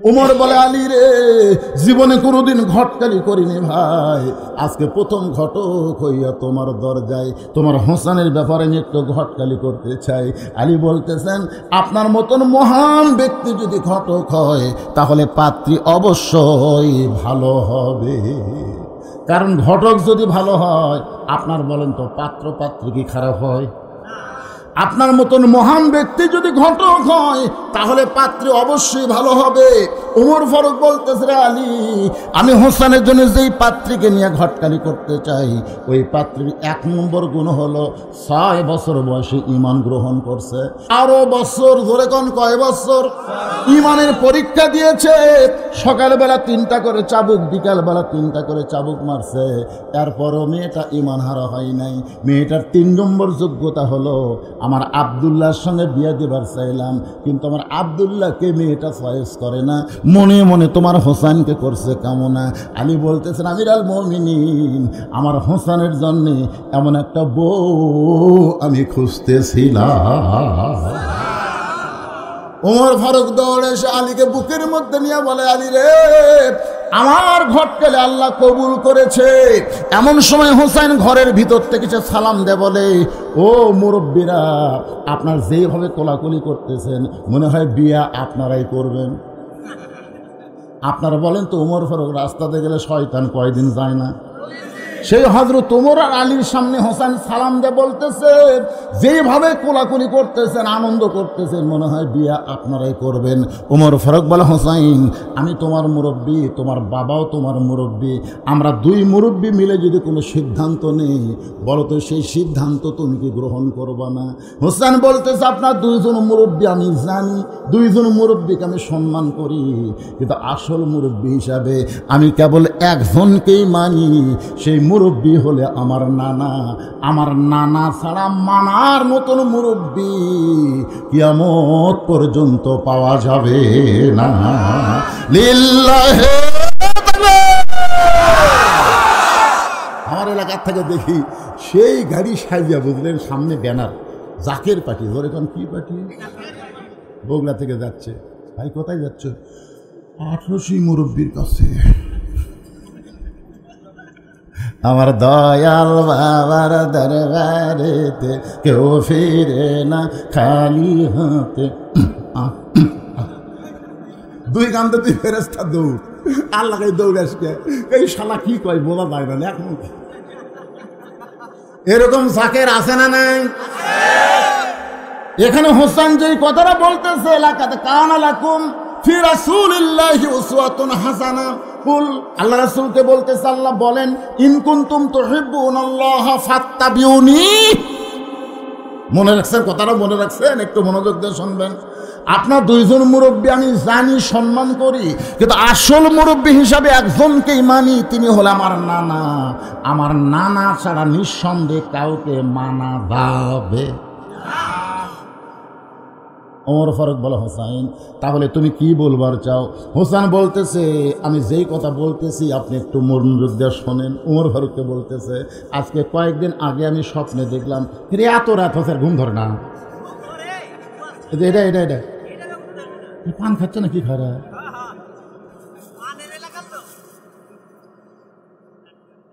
উমর বলে, আলী রে, জীবনে কোনোদিন ঘটকালি করিনি ভাই, আজকে প্রথম ঘটক হইয়া তোমার দরজায় তোমার হোসেনের ব্যাপারে আমি একটু ঘটকালি করতে চাই। আলী বলতেছেন, আপনার মতন মহান ব্যক্তি যদি ঘটক হয় তাহলে পাত্রী অবশ্যই ভালো হবে, কারণ ঘটক যদি ভালো হয়, আপনার বলেন তো পাত্র পাত্রী কি খারাপ হয়? আপনার মতন মহান ব্যক্তি যদি ঘটক হয় তাহলে পাত্রী অবশ্যই ভালো হবে। উমর ফারুক বলতেছে, রে আলী, আমি হোসেনের জন্য যেই পাত্রীকে নিয়ে ঘটকালি করতে চাই, ওই পাত্রীর 1 নম্বর গুণ হলো 6 বছর বয়সে ঈমান গ্রহণ করছে। আরো বছর ধরে কোন কয় বছর ঈমানের পরীক্ষা দিয়েছে। সকালবেলা 3টা করে চাবুক, বিকালবেলা 3টা করে চাবুক মারছে, তারপরও মেয়েটা ঈমান হারা হয় নাই। মেয়েটার 3 নম্বর যোগ্যতা হলো, আমার আব্দুল্লাহর সঙ্গে বিয়ে দিবার চাইলাম, কিন্তু আমার আব্দুল্লাহকে মেয়েটা চয়েস করে না, মনে মনে তোমার হোসেনকে করছে কামনা। আলী বলতেছেন, আমিরুল মুমিনিন, আমার হোসেনের জন্যে এমন একটা বউ আমি খুঁজতেছিলাম। উমর ফারুক দৌড়ে এসে আলীকে বুকের মধ্যে নিয়ে বলে, আলী রে, আমার ঘটকালে আল্লাহ কবুল করেছে। এমন সময় হোসেন ঘরের ভিতর থেকে সালাম দে, বলে, ও মুরব্বীরা, আপনার যেভাবে কোলাকুলি করতেছেন মনে হয় বিয়া আপনারাই করবেন। আপনারা বলেন তো, উমর ফারুক রাস্তাতে গেলে শয়তান কয়দিন যায় না? সেই হযরত ওমর আর আলীর সামনে হোসেন সালাম দিয়ে বলতেছে, যেভাবে কোলাকুলি করতেছেন, আনন্দ করতেছেন, মনে হয় বিয়া আপনারাই করবেন। ওমর ফারুক বলে, হোসেন, আমি তোমার মুরব্বী, তোমার বাবাও তোমার মুরব্বী, আমরা 2 মুরব্বী মিলে যদি কোনো সিদ্ধান্ত নেই, বলো তো সেই সিদ্ধান্ত তুমি কি গ্রহণ করবা না? হোসেন বলতেছে, আপনার 2 জন মুরব্বী আমি জানি, 2 জন মুরব্বীকে আমি সম্মান করি, কিন্তু আসল মুরব্বী হিসাবে আমি কেবল একজনকেই মানি, সেই মুরব্বী হলে আমার নানা। আমার নানা ছাড়া মানার মতন মুরব্বী কিয়ামত পর্যন্ত পাওয়া যাবে না। লিল্লাহি আমার এলাকার থেকে দেখি সেই গাড়ি সাজিয়া, বুঝলেন, সামনে ব্যানার, জাকের পার্টি। ধরে কোন কি পার্টি? বগুড়া থেকে যাচ্ছে। ভাই কোথায় যাচ্ছ? 1800 মুরব্বীর কাছে। আমার দয়াল বাবার দরবারেতে কেউ ফিরে না খালি হাতে। 2 কান্দে 2 ফেরেশতা দৌড়, আল্লাহ দৌড়ে আসবে। এই শালা কি কয় বলা যায় না এখন। এরকম জাকের আছে না নাই? এখানে হোসেন যেই কথাটা বলতেছে, এলাকাতে কানা লাকুম ফি রাসূলিল্লাহি উসওয়াতুন হাসানা, আল্লাহ রাসূলকে বলতেছে, আল্লাহ বলেন, ইন কুনতুম তুহিব্বুনাল্লাহ ফাত্তাবিউনি। মনে রাখছেন কথাটা? মনে রাখছেন? একটু মনোযোগ দিয়ে শুনবেন। আপনার 2 জন মুরব্বী আমি জানি, সম্মান করি, কিন্তু আসল মুরব্বী হিসাবে একজনকেই মানি, তিনি হল আমার নানা। আমার নানা ছাড়া নিঃসন্দেহে কাউকে মানা যাবে। ওমর ফারুক বলে, হোসেন, তাহলে তুমি কি বলবার চাও? হোসেন বলতেছে, আমি যেই কথা বলতেছি আপনি একটু মনোযোগ দিয়ে শোনেন। ওমর ফারুককে বলতেছে, আজকে কয়েকদিন আগে আমি স্বপ্নে দেখলাম, এত রাত হোসেন ঘুম ধরে না, এটা এটা এটা পান খাচ্ছে না কি খারা?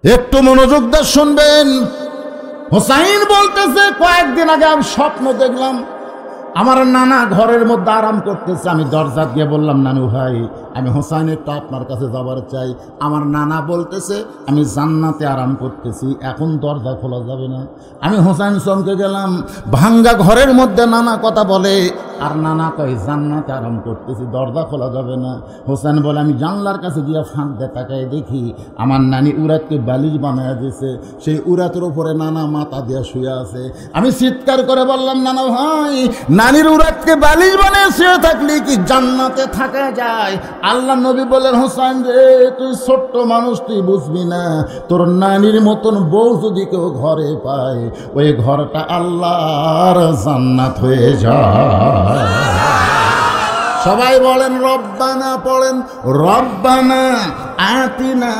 একটু মনোযোগ দিয়ে শুনবেন। হোসেন বলতেছে, কয়েকদিন আগে আমি স্বপ্ন দেখলাম, আমার নানা ঘরের মধ্যে আরাম করতেছে। আমি দরজা দিয়ে বললাম, নানু ভাই, আমি হোসেন একটু আপনার কাছে যাবার চাই। আমার নানা বলতেছে, আমি জান্নাতে আরাম করতেছি, এখন দরজা খোলা যাবে না। আমি হোসেন চমকে গেলাম। ভাঙ্গা ঘরের মধ্যে নানা কথা বলে, আর নানা কয় জান্নাতে আরাম করতেছি, দরজা খোলা যাবে না। হোসেন বলে, আমি জানলার কাছে গিয়ে ফাঁক দিয়ে তাকায় দেখি আমার নানি উরাতকে বালিশ বানায় দিয়েছে, সেই উরাতের উপরে নানা মাথা দিয়ে শুয়ে আছে। আমি চিৎকার করে বললাম, নানা ভাই, নানির উরাতকে বালিশ বানিয়ে শুয়ে থাকলে কি জান্নাতে থাকা যায়? আল্লাহ নবী বলেন, হোসেন রে, তুই ছোট্ট মানুষ, তুই বুঝবি না, তোর নানির মতন বউ যদি কেউ ঘরে পায়, ওই ঘরটা আল্লাহর জান্নাত হয়ে যায়। সবাই বলেন রব্বানা, পড়েন রব্বানা আতিনা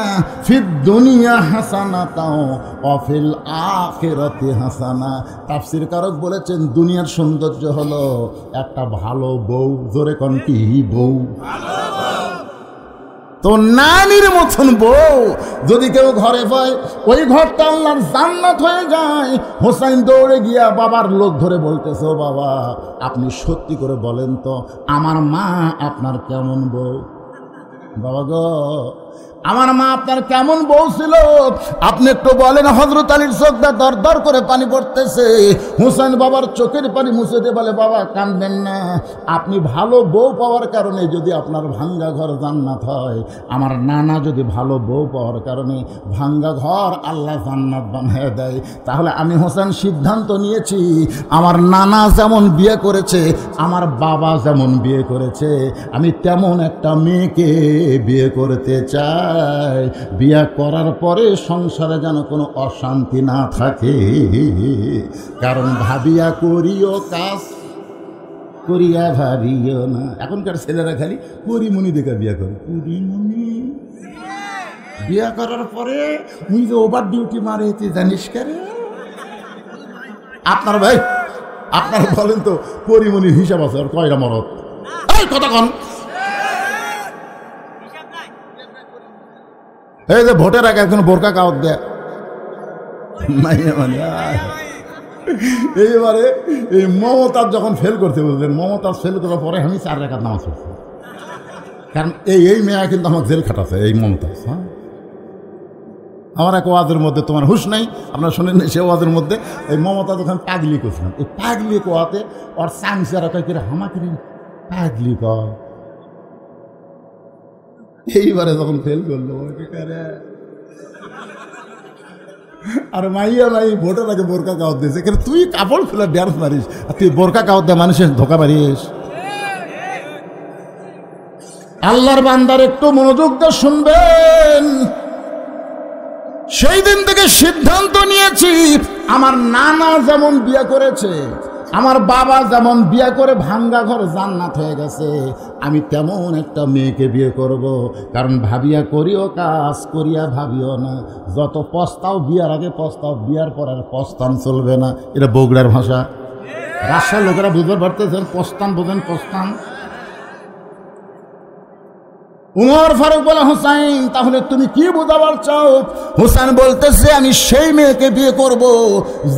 ফিদ দুনিয়া হাসানাতাও ওয়া ফিল আখিরাতি হাসানা। তাফসীর কারক বলেছেন, দুনিয়ার সৌন্দর্য হলো একটা ভালো বউ। জোরে কোন কি বউ? ভালো বউ। তো নানির মতন বউ যদি কেউ ঘরে পায়, ওই ঘরটা আল্লাহর জান্নাত হয়ে যায়। হোসাইন দৌড়ে গিয়া বাবার লোক ধরে বলতেছে, ও বাবা, আপনি সত্যি করে বলেন তো আমার মা আপনার কেমন বউ? বাবা গো, আমার মা আপনার কেমন বউ ছিল আপনি একটু বলেন। হযরত আলীর চোখটা দর দর করে পানি পড়তেছে। হুসাইন বাবার চোখের পানি মুছে দিয়ে বলে, বাবা কাঁদবেন না, আপনি ভালো বউ পাওয়ার কারণে যদি আপনার ভাঙ্গা ঘর জান্নাত হয়, আমার নানা যদি ভালো বউ পাওয়ার কারণে ভাঙ্গা ঘর আল্লাহ জান্নাত বানিয়ে দেয়, তাহলে আমি হোসেন সিদ্ধান্ত নিয়েছি, আমার নানা যেমন বিয়ে করেছে, আমার বাবা যেমন বিয়ে করেছে, আমি তেমন একটা মেয়েকে বিয়ে করতে চাই। বিয়ে করার পরে সংসারে যেন কোনো অশান্তি না থাকে, কারণ ভাবিয়া করিও কাজ করিয়া ভাবিও না। এখনকার ছেলেরা খালি পরিমণি দেখে বিয়ে করে, পরিমণি বিয়ে করার পরে তুই যে ওভার ডিউটি মারে তুই জানিস করে। আপনার ভাই আপনারা বলেন তো পরিমণির হিসাব আছে আর কয়টা মরদ? এই কথা কন, এই যে ভোটের আগে একজন বোরকা কাওয়াত দেয় মানে এইবারে এই মমতাজ যখন ফেল করতে বললেন, মমতাজ ফেল করার পরে আমি 4 রাকাত নামাজ পড়ছি, কারণ এই মেয়া কিন্তু আমার জেল খাটাছে এই মমতাজ। হ্যাঁ, আমার এক ওয়াজের মধ্যে, তোমার হুশ নাই আপনারা শোনেন সে ওয়াজের মধ্যে, এই মমতাজ ওখানে পাগলি করছিলাম, এই পাগলি কোয়াতে ওর সাংসারা কয় করে হামাকে পাগলি কয়। এইবারে যখন ফেল করলো আর মাইয়া মাই ভোটের আগে বোরকা কাওয়াত দিয়েছে, কেন তুই কাপড় খুলে ড্যান্স মারিস আর তুই বোরকা কাওয়াত দেয় মানুষের ধোকা মারিস। আল্লাহর বান্দার একটু মনোযোগ দিয়ে শুনবেন। সেই দিন থেকে সিদ্ধান্ত নিয়েছি, আমার নানা যেমন বিয়ে করেছে, আমার বাবা যেমন বিয়ে করে ভাঙ্গা ঘর জান্নাত হয়ে গেছে, আমি তেমন একটা মেয়েকে বিয়ে করব। কারণ ভাবিয়া করিও কাজ করিয়া ভাবিও না। যত পস্তাও বিয়ার আগে পস্তাও, বিয়ার পর আর পস্তান চলবে না। এটা বগুড়ার ভাষা, রাজশাহীর লোকেরা বুঝতে পারতেছেন পস্তান বোঝেন, পস্তান। উমর ফারুক বলে, হোসাইন তাহলে তুমি কি বোঝাবার চাও? হোসেন বলতেছে, আমি সেই মেয়েকে বিয়ে করব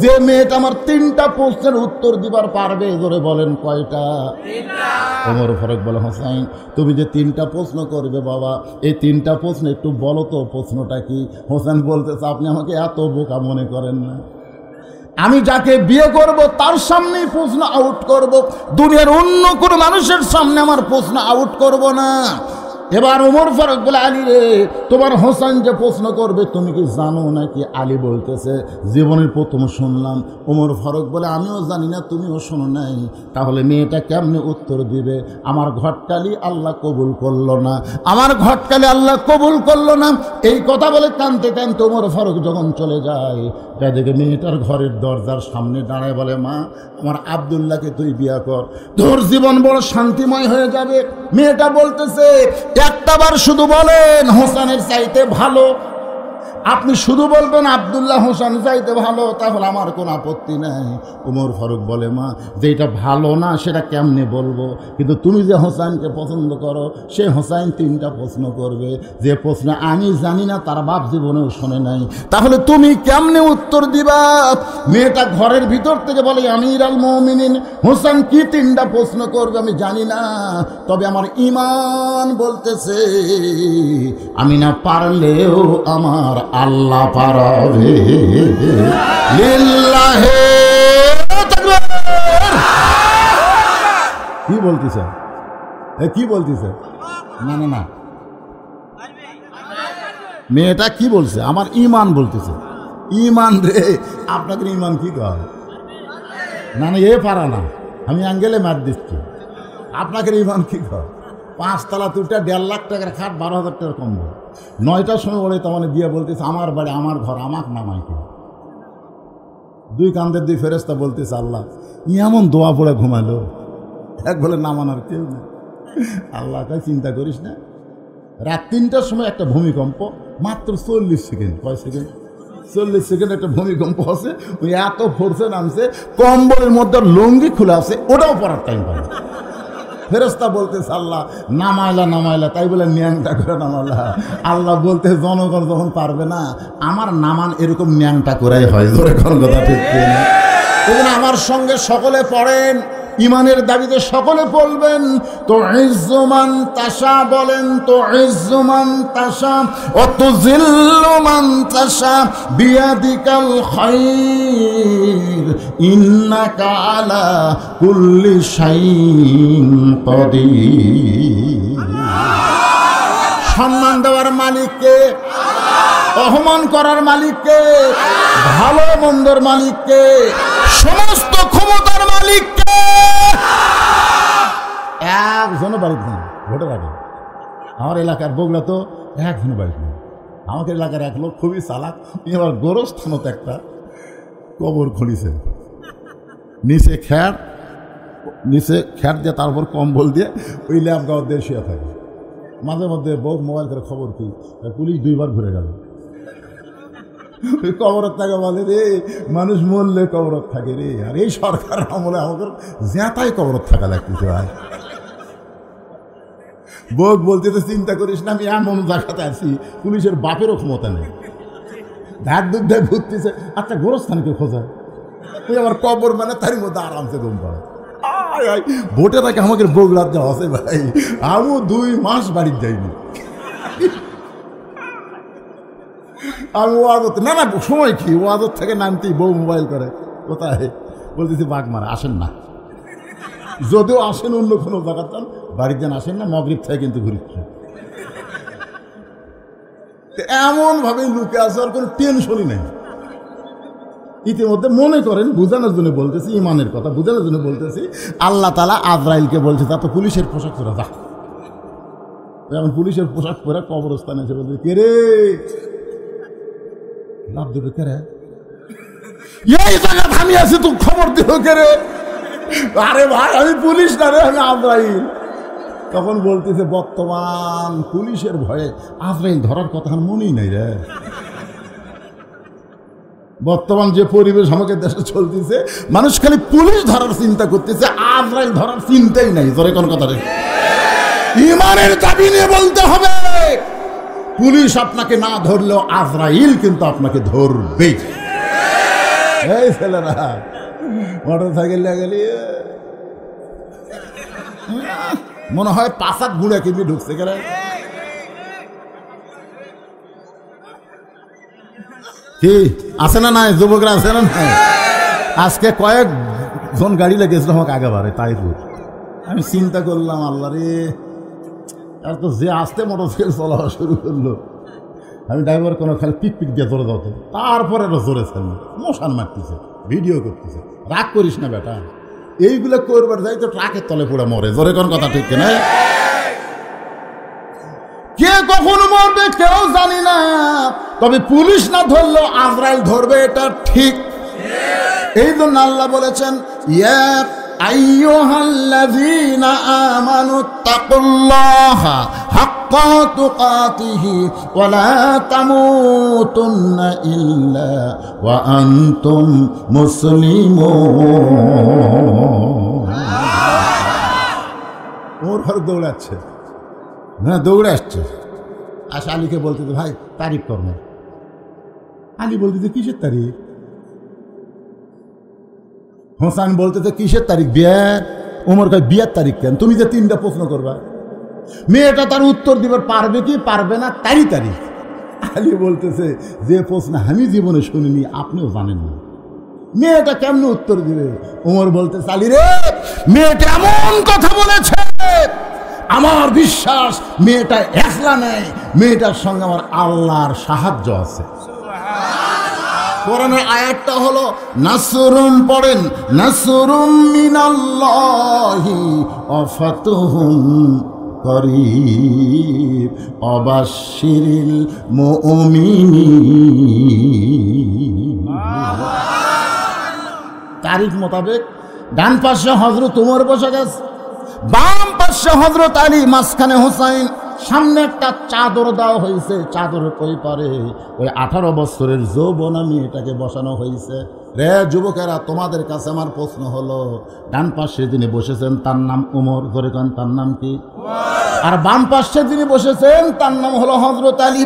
যে মেয়েটা আমার 3টা প্রশ্নের উত্তর দিবার পারবে। জোরে বলেন কয়টা? উমর ফারুক বলে, হোসাইন তুমি যে 3টা প্রশ্ন করবে বাবা, এই 3টা প্রশ্ন একটু বলো তো প্রশ্নটা কি? হোসেন বলতেছে, আপনি আমাকে এত বোকা মনে করেন না, আমি যাকে বিয়ে করব তার সামনেই প্রশ্ন আউট করব, দুনিয়ার অন্য কোনো মানুষের সামনে আমার প্রশ্ন আউট করব না। এবার ওমর ফারুক বলে, আলী রে, তোমার হোসেন যে প্রশ্ন করবে তুমি কি জানো নাকি? আলী বলতেছে, জীবনের প্রথম শুনলাম। ওমর ফারুক বলে, আমিও জানি না, তুমিও শোনো নাই, তাহলে মেয়েটা কেমনে উত্তর দিবে? আমার ঘটকালি আল্লাহ কবুল করলো না, আমার ঘটকালি আল্লাহ কবুল করলো না। এই কথা বলে কানতে কানতে ওমর ফারুক যখন চলে যায়, দেখে মেয়েটার ঘরের দরজার সামনে দাঁড়ায় বলে, মা, আমার আব্দুল্লাহকে তুই বিয়া কর, তোর জীবন বড় শান্তিময় হয়ে যাবে। মেয়েটা বলতেছে, একটাবার শুধু বলেন হোসেনের চাইতে ভালো, আপনি শুধু বলবেন আব্দুল্লাহ হোসেন চাইতে ভালো, তাহলে আমার কোনো আপত্তি নাই। ওমর ফারুক বলে, মা, যেটা ভালো না সেটা কেমনে বলবো? কিন্তু তুমি যে হোসেনকে পছন্দ করো, সে হোসেন 3টা প্রশ্ন করবে, যে প্রশ্ন আমি জানি না, তার বাপ জীবনেও শোনে নাই, তাহলে তুমি কেমনে উত্তর দিবা? মেয়েটা ঘরের ভিতর থেকে বলে, আমির আল মুমিনিন, হোসেন কি 3টা প্রশ্ন করবে আমি জানি না, তবে আমার ঈমান বলতেছে আমি না পারলেও আমার আল্লাহ পারবে। লিল্লাহে তাকবীর। কি বলতেছে? কি বলতেছে? না না না, মেয়েটা কি বলছে? আমার ঈমান বলতেছে। ঈমান রে, আপনাদের ঈমান কি কয়? না না, এ পারা না, আমি অ্যাঙ্গেলে মার দিচ্ছি। আপনাদের ঈমান কি কয়? 5 তলা তুলটা 1.5 লাখ টাকার খাট, 12,000 টাকার কম্বল, 9টার সময় ওরে তো মানে দিয়ে বলতেছে, আমার বাড়ি আমার ঘর, আমাকে নামাই কেউ। 2 কান্দের 2 ফেরেশতা বলতেছে, আল্লাহ এমন দোয়া পড়ে ঘুমালো, এক বলে নামানোর কেউ না। আল্লাহ কয়, চিন্তা করিস না। রাত 3টার সময় একটা ভূমিকম্প, মাত্র 40 সেকেন্ড, কয় সেকেন্ড? 40 সেকেন্ড একটা ভূমিকম্প আছে, ওই এত ফোর্সে নামছে, কম্বলের মধ্যে লুঙ্গি খুলে আছে, ওটাও পড়ার টাইম পায়। ফেরেশতা বলতেছে আল্লাহ নামাইলা তাই বলে ন্যাংটা করে নামালা। আল্লাহ বলতে জনগণ যখন পারবে না আমার নামান এরকম ন্যাংটা করাই হয়। জোরে কোন কথা ঠিক কিনা? এজন্য আমার সঙ্গে সকলে পড়েন, ইমানের দাবিতে সকলে বলবেন তো ইজ্জুমান তাশা, বলেন তো ইজ্জুমান তাশা ও তুযিল্লুমান তাশা বিয়াদিকাল খায়র ইন্নাকা আলা কুল্লি শাইইন কাদির। সম্মান দেওয়ার মালিককে, অপমান করার মালিককে, ভালো মন্দর মালিককে, সমস্ত ক্ষমতার মালিককে। একজনও বাড়িতে নেই ভোটের আগে। আমার এলাকার বগুড়া তো একজনও বাড়িতে নেই। আমাদের এলাকার এক লোক খুবই চালাক, এবার গোরস্থানত একটা কবর খুলিছে, নিচে খ্যাট দিয়ে তারপর কম্বল দিয়ে ওই ল্যাব গাওয়ার দিয়ে শুয়ে থাকে। মাঝে মধ্যে বহু মোবাইল করে খবর কি পুলিশ 2 বার ঘুরে গেল। কবরত থাকে বলে রে, মানুষ মরলে কবরত থাকে রে। আর এই সরকার আমলে আমাদের জ্যাঁতাই কবরত থাকা লাগতেছে ভাই। বোক বলতে তো চিন্তা করিস না, আমি এমন জায়গাতে আছি পুলিশের বাপেরও ক্ষমতা নেই, ধার দুধ দেয় ঘুরতেছে। আচ্ছা গোরস্থানকে খোঁজা, তুই আমার কবর মানে তার মধ্যে আরামসে ঘুম পায়। ভোটের আগে আমাকে বগুড়ার যাওয়া আছে ভাই, আমিও 2 মাস বাড়ির যাইনি। আমি ওয়াজত না সময় কি ওয়াজত থেকে নামতেই বউ মোবাইল করে, কোথায় বলতেছি বাগমারা আসেন না, যদিও আসেন অন্য কোনো জায়গার চান, বাড়ির যান আসেন না, মগরিব থেকে কিন্তু ঘুরিচ্ছে। এমন ভাবে লুকে আসার কোনো টেনশনই নেই। ইতিমধ্যে মনে করেন বুঝানোর জন্য বলতেছি, ইমানের কথা বুঝানোর জন্য বলতেছি, আল্লাহ তাআলা আজরাইলকে বলছে তা তো পুলিশের পোশাক পরে যা। এখন পুলিশের পোশাক পরে কবরস্থানে এসে বলছে কে রে, লাভ দেবে কে রে, এই জায়গা থামি আছে তুই খবর দিল কে রে? আরে ভাই আমি পুলিশ না রে, আমি আজরাইল। তখন বলতেছে বর্তমান পুলিশের ভয়ে আজরাইল ধরার কথা মনেই নাই রে। বর্তমান যে পরিবেশ আমাকে দেশে চলতেছে, মানুষ খালি পুলিশ ধরার চিন্তা করতেছে, আজরাইল ধরার চিন্তাই নাই। ধরে কোন কথা রে, ইমানের দাবি নিয়ে বলতে হবে, পুলিশ আপনাকে না ধরলেও আজরাইল কিন্তু আপনাকে ধরবে। এই ছেলেরা মোটর সাইকেল গেলি মনে হয় 5-7 ঘুরে কিনবি ঢুকছে গেলে। কি আছে না নাই, যুবকরা আছে না নাই? আজকে কয়েকজন গাড়ি লেগেছিল আমাকে আগেবারে তাইপুর। আমি চিন্তা করলাম আল্লাহ রে, আর তো যে আসতে মোটরসাইকেল চলা শুরু করলো, আমি ড্রাইভার কোনো খালি পিক দিয়ে জোরে দাও, তারপরে জোরে ফেললো, মশান মারতেছে, ভিডিও করতেছে। রাগ করিস না বেটা, এইগুলো করবার যাই তো ট্রাকের তলে পড়ে মরে। জোরে কোন কথা ঠিক কিনা? কে কখন মরবে কেউ জানি না, তবে পুলিশ না ধরলেও আজরাইল ধরবে, এটা ঠিক। এই জন্য আল্লাহ বলেছেন ইয়া আইয়ুহাল্লাযীনা আমানুত্তাকুল্লাহা হাক্কা তুকাতিহি ওয়া লা তামুতুন্না ইল্লা ওয়া আনতুম মুসলিমুন। ওর ঘর দৌড়াচ্ছে না, দৌড়ে আসছে। আশা আলীকে বলতেছে ভাই তারিখ কর্ম। আলী বলতেছে কিসের তারিখ? হোসেন বলতেছে কিসের তারিখ? বিয়ের। ওমর কয় বিয়ের তারিখ কেন? তুমি যে 3টা প্রশ্ন করবা, মেয়েটা তার উত্তর দিবার পারবে কি পারবে না তারই তারিখ। আলী বলতেছে যে প্রশ্ন আমি জীবনে শুনিনি, আপনিও জানেন না, মেয়েটা কেমনে উত্তর দিবে? ওমর বলতেছে আলী রে, মেয়েটা এমন কথা বলেছে, আমার বিশ্বাস মেয়েটা একলা নেই, মেয়েটার সঙ্গে আমার আল্লাহর সাহায্য আছে। কোরআনের আয়াতটা হলো নাসরুম, পড়েন নাসরুম মিনাল্লাহি ওয়া ফাতহুন করিব ওয়াবাশশিরিল মুমিনিন। তারিখ মোতাবেক ডান পাশে হযরত ওমর বসে গেছে, বাম পাশে হযরত আলী, মাঝখানে হোসেন, সামনে একটা চাদর দেওয়া হয়েছে, চাদরের ওই পারে ওই 18 বছরের যৌবনা মেয়েটাকে বসানো হয়েছে। রে যুবকেরা, তোমাদের কাছে আমার প্রশ্ন হলো, ডান পাশে যিনি বসেছেন তার নাম উমর, ধরে কেন তার নাম কি? আর বাম পাশে যিনি বসেছেন তার নাম হলো হযরত আলী।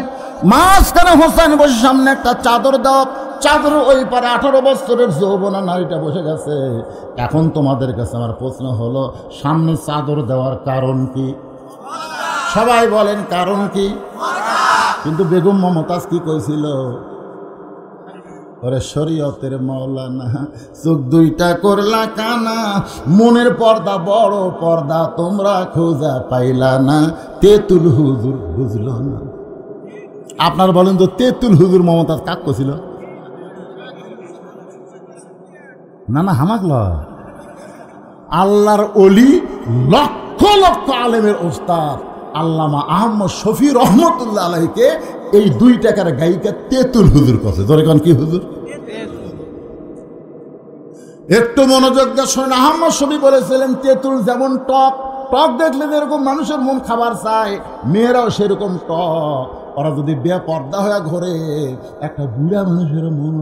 মাঝখানে হোসেন বসে, সামনে একটা চাদর দেওয়া, চাদর ওই পারে 18 বছরের যৌবনা নারীটা বসে গেছে। এখন তোমাদের কাছে আমার প্রশ্ন হলো, সামনে চাদর দেওয়ার কারণ কি? সবাই বলেন কারণ কি? কিন্তু বেগম মমতাজ কি কইছিল? ওরে শরীয়তের মাওলানা, চোখ দুইটা করলা কানা, মনের পর্দা বড় পর্দা তোমরা খোঁজা পাইলা না, তেতুল হুজুর বুঝল না। আপনার বলেন তো, তেতুল হুজুর মমতাজ কাক কছিল? না না, হামাক লয়, আল্লাহর অলি, লক্ষ লক্ষ আলেমের ওস্তাদ আল্লামা আহমদ শফি রহমতুল্লাহ আলাইকে এই 2 টাকার গায়িকা তেতুল হুজুর কথা। ধরে কোন কি হুজুর? একটু মনোযোগ দিয়ে শুনুন। আহমদ শফি বলেছিলেন, তেতুল যেমন টক, টক দেখলে যেরকম মানুষের মন খাবার চায়, মেয়েরাও সেরকম টক। ওরা যদি বেপর্দা হয়ে ঘরে, একটা বুড়া মানুষের মন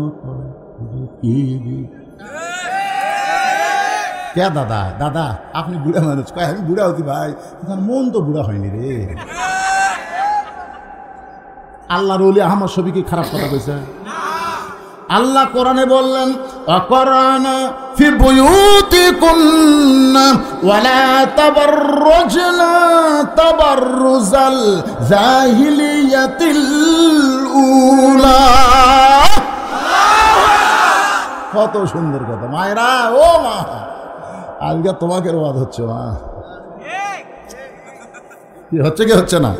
কে দাদা, দাদা আপনি বুড়া মানুষ, কয় আমি বুড়া হতি ভাই, মন তো বুড়া হয়নি রে। আল্লাহর ওলি আহমদ শফি কি খারাপ কথা কইছে? আল্লাহ কোরআনে বললেন, অকরানা ফি বুয়ুতিকুন্না ওয়ালা তাবাররুজনা তাবাররুজাল জাহিলিয়াতিল উলা। কত সুন্দর কথা মায়েরা, ও মা, আজকে তোমাকে ওয়াজ হচ্ছে মা, কি হচ্ছে কি হচ্ছে না?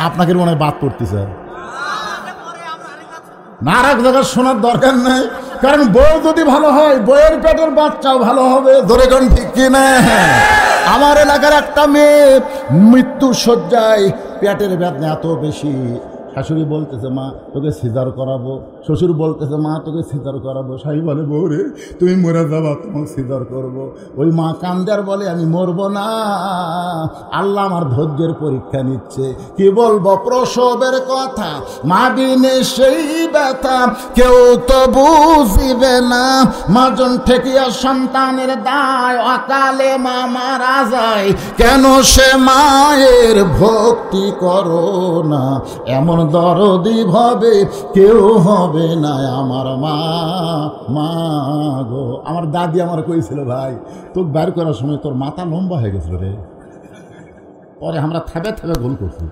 আপনাকে মনে হয় বাদ পড়তেছে না, আর এক জায়গায় শোনার দরকার নেই, কারণ বউ যদি ভালো হয়, বউয়ের পেটের বাচ্চাও ভালো হবে। ধরে কোন ঠিক কিনা? আমার এলাকার একটা মেয়ে মৃত্যু শয্যায়, পেটের বেদনা এত বেশি, শাশুড়ি বলতেছে মা তোকে সিজার করাবো, শ্বশুর বলতেছে মা তোকে সিজার করাবো, শাশুড়ি বলে বউ রে তুমি মরে যাবা, তোমাকে সিজার করবো। ওই মা কান্দার বলে আমি মরবো না, আল্লাহ আমার ধৈর্যের পরীক্ষা নিচ্ছে। কি বলবো প্রসবের কথা, মা বিনে সেই ব্যথা কেউ তো বুঝিবে না, মাজন ঠেকিয়া সন্তানের দায়, অকালে মা মারা যায়, কেন সে মায়ের ভক্তি করো না, এমন দরদি ভাবে কেউ হবে না আমার মা। মা গো, আমার দাদি আমার কইছিল ভাই তোকে বের করার সময় তোর মাথা লম্বা হয়ে গেছিল রে, পরে আমরা থেবে থেবে গোল করছি।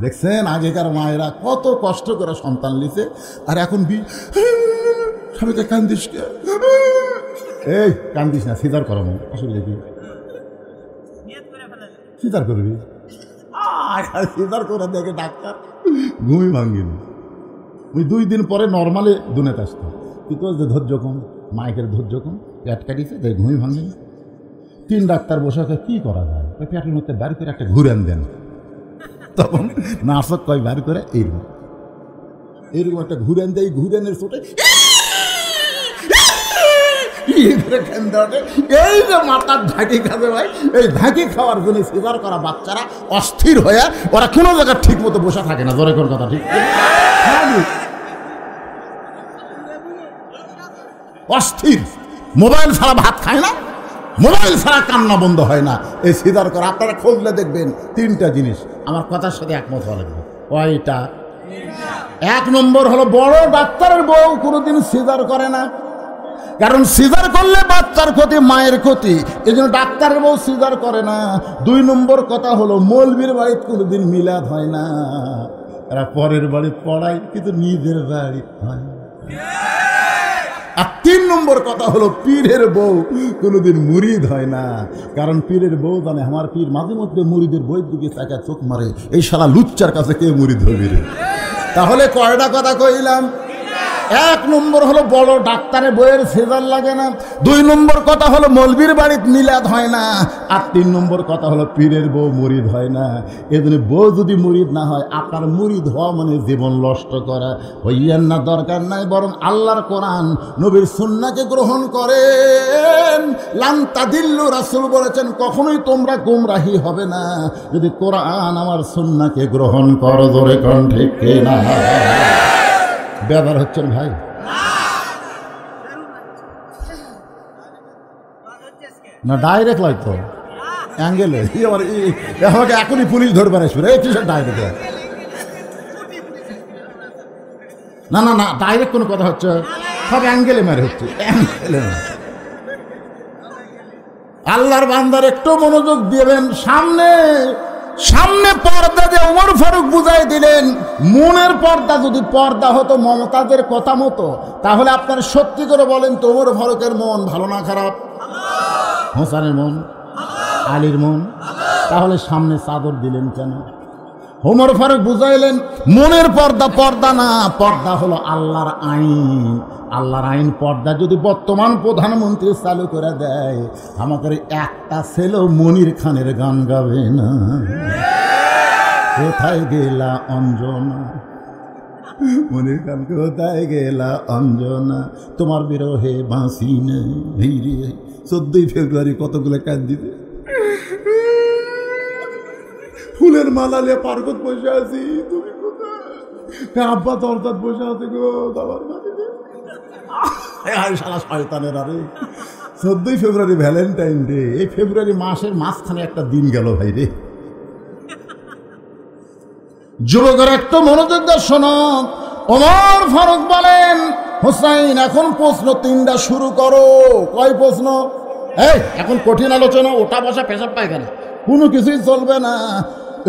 দেখছেন আগেকার মায়েরা কত কষ্ট করে সন্তান লিছে, আর এখন স্বামীকে কান্দিস, এই কান্দিস না, সিজার করাবো, আসলে কি সিজার করবি? সিজার করে দেখে ডাক্তার ঘুমই ভাঙ্গিনি। ওই 2 দিন পরে নর্মালে দুনিয়াতে আসতো, কিন্তু যে ধৈর্য কম, মাইকের ধৈর্য কম, পেট কাটিছে, তাই ঘুমই ভাঙ্গিনি। 3 ডাক্তার বসে কি করা যায়, পেটের মধ্যে বাড়ি করে একটা ঘুরান দেন, তখন নার্সক কয় বাড়ি করে এইরকম এইরকম একটা ঘুরান দেয়, ঘুরানের চোটে এই যে মাথার ঢাকি খাবে ভাই, এই ঢাকি খাওয়ার জন্য সিজার করা বাচ্চারা অস্থির হয়ে ওরা কোনো জায়গায় ঠিক মতো বসে থাকে না। জোরে কোন কথা ঠিক? অস্থির, মোবাইল ছাড়া ভাত খায় না, মোবাইল ছাড়া কান্না বন্ধ হয় না। এই সিজার করা আপনারা খুঁজলে দেখবেন 3টা জিনিস আমার কথার সাথে একমত হওয়া লাগবে। কয়টা? 1 নম্বর হলো বড় ডাক্তারের বউ কোনোদিন সিজার করে না, কারণ সিজার করলে বাচ্চার ক্ষতি, মায়ের ক্ষতি, এই জন্য ডাক্তারের বউ সিজার করে না। 2 নম্বর কথা হলো মৌলবীর বাড়িতে কোনোদিন মিলাদ হয় না, এরা পরের বাড়ি পড়ায় কিন্তু নিজের বাড়ি হয় না। আর 3 নম্বর কথা হলো পীরের বউ কোনোদিন মুরিদ হয় না, কারণ পীরের বউ জানে আমার পীর মাঝে মধ্যে মুরিদের বইয়ের দিকে তাকায় চোখ মারে, এই শালা লুচ্চার কাছে কে মুরিদ হবি রে। তাহলে কয়টা কথা কইলাম? 1 নম্বর হলো বড় ডাক্তারের বইয়ের সিজার লাগে না, 2 নম্বর কথা হলো মৌলবীর বাড়িতে মিলাদ হয় না, আর 3 নম্বর কথা হলো পীরের বউ মুরিদ হয় না। এজন্য বউ যদি মুরিদ না হয়, আপনার মুরিদ হওয়া মানে জীবন নষ্ট করা। হইয়েন না, দরকার নাই, বরং আল্লাহর কোরআন নবীর সুন্নাহকে গ্রহণ করেন। লান তাদিল্লু, রাসূল বলেছেন কখনোই তোমরা গোমরাহি হবে না যদি কোরআন আমার সুন্নাহকে গ্রহণ করো। জোরে কোন ঠিক কিনা? বেদার হচ্ছেন ভাই? না ডাইরেক্ট লাই তো অ্যাঙ্গেলে আমাকে এখনই পুলিশ ধরবে না এই কিসের ডাইরেক্ট না না না ডাইরেক্ট কোনো কথা হচ্ছে সব অ্যাঙ্গেলে মেরে হচ্ছে অ্যাঙ্গেলে। আল্লাহর বান্দার একটু মনোযোগ দিবেন। সামনে সামনে পর্দা যে ওমর ফারুক বুঝাই দিলেন, মনের পর্দা যদি পর্দা হতো মমতাজের কথা মতো, তাহলে আপনার সত্যি করে বলেন তো ওমর ফারুকের মন ভালো না খারাপ? হোসেনের মন, আলীর মন, তাহলে সামনে চাদর দিলেন কেন? ওমর ফারুক বুঝাইলেন মনের পর্দা পর্দা না, পর্দা হলো আল্লাহর আইন। আল্লাহর আইন পর্দা যদি বর্তমান প্রধানমন্ত্রী চালু করে দেয়, আমাদের একটা ছেলেও মনির খানের গান গাবে না। কোথায় গেলা অঞ্জনা, মনির খান কোথায় গেলা অঞ্জনা, তোমার বিরহে বাঁশি নেই। 14ই ফেব্রুয়ারি কতগুলো কাজ দিতে, ফুলের মালা নিয়ে পার্কত বসে আছি, তুমি কোথায়? আব্বা দরজাত বসে আছে গো, বাবার বাড়িতে। শালা শয়তানের আরে 14ই ফেব্রুয়ারি ভ্যালেন্টাইন ডে, এই ফেব্রুয়ারি মাসের মাঝখানে একটা দিন গেল ভাই রে। যুবকের একটু মনোযোগ দিয়ে শোনো। ওমর ফারুক বলেন হোসাইন এখন প্রশ্ন 3টা শুরু করো। কয় প্রশ্ন? এই এখন কঠিন আলোচনা, ওটা বসা পেশাব পায়খানা কোনো কিছুই চলবে না।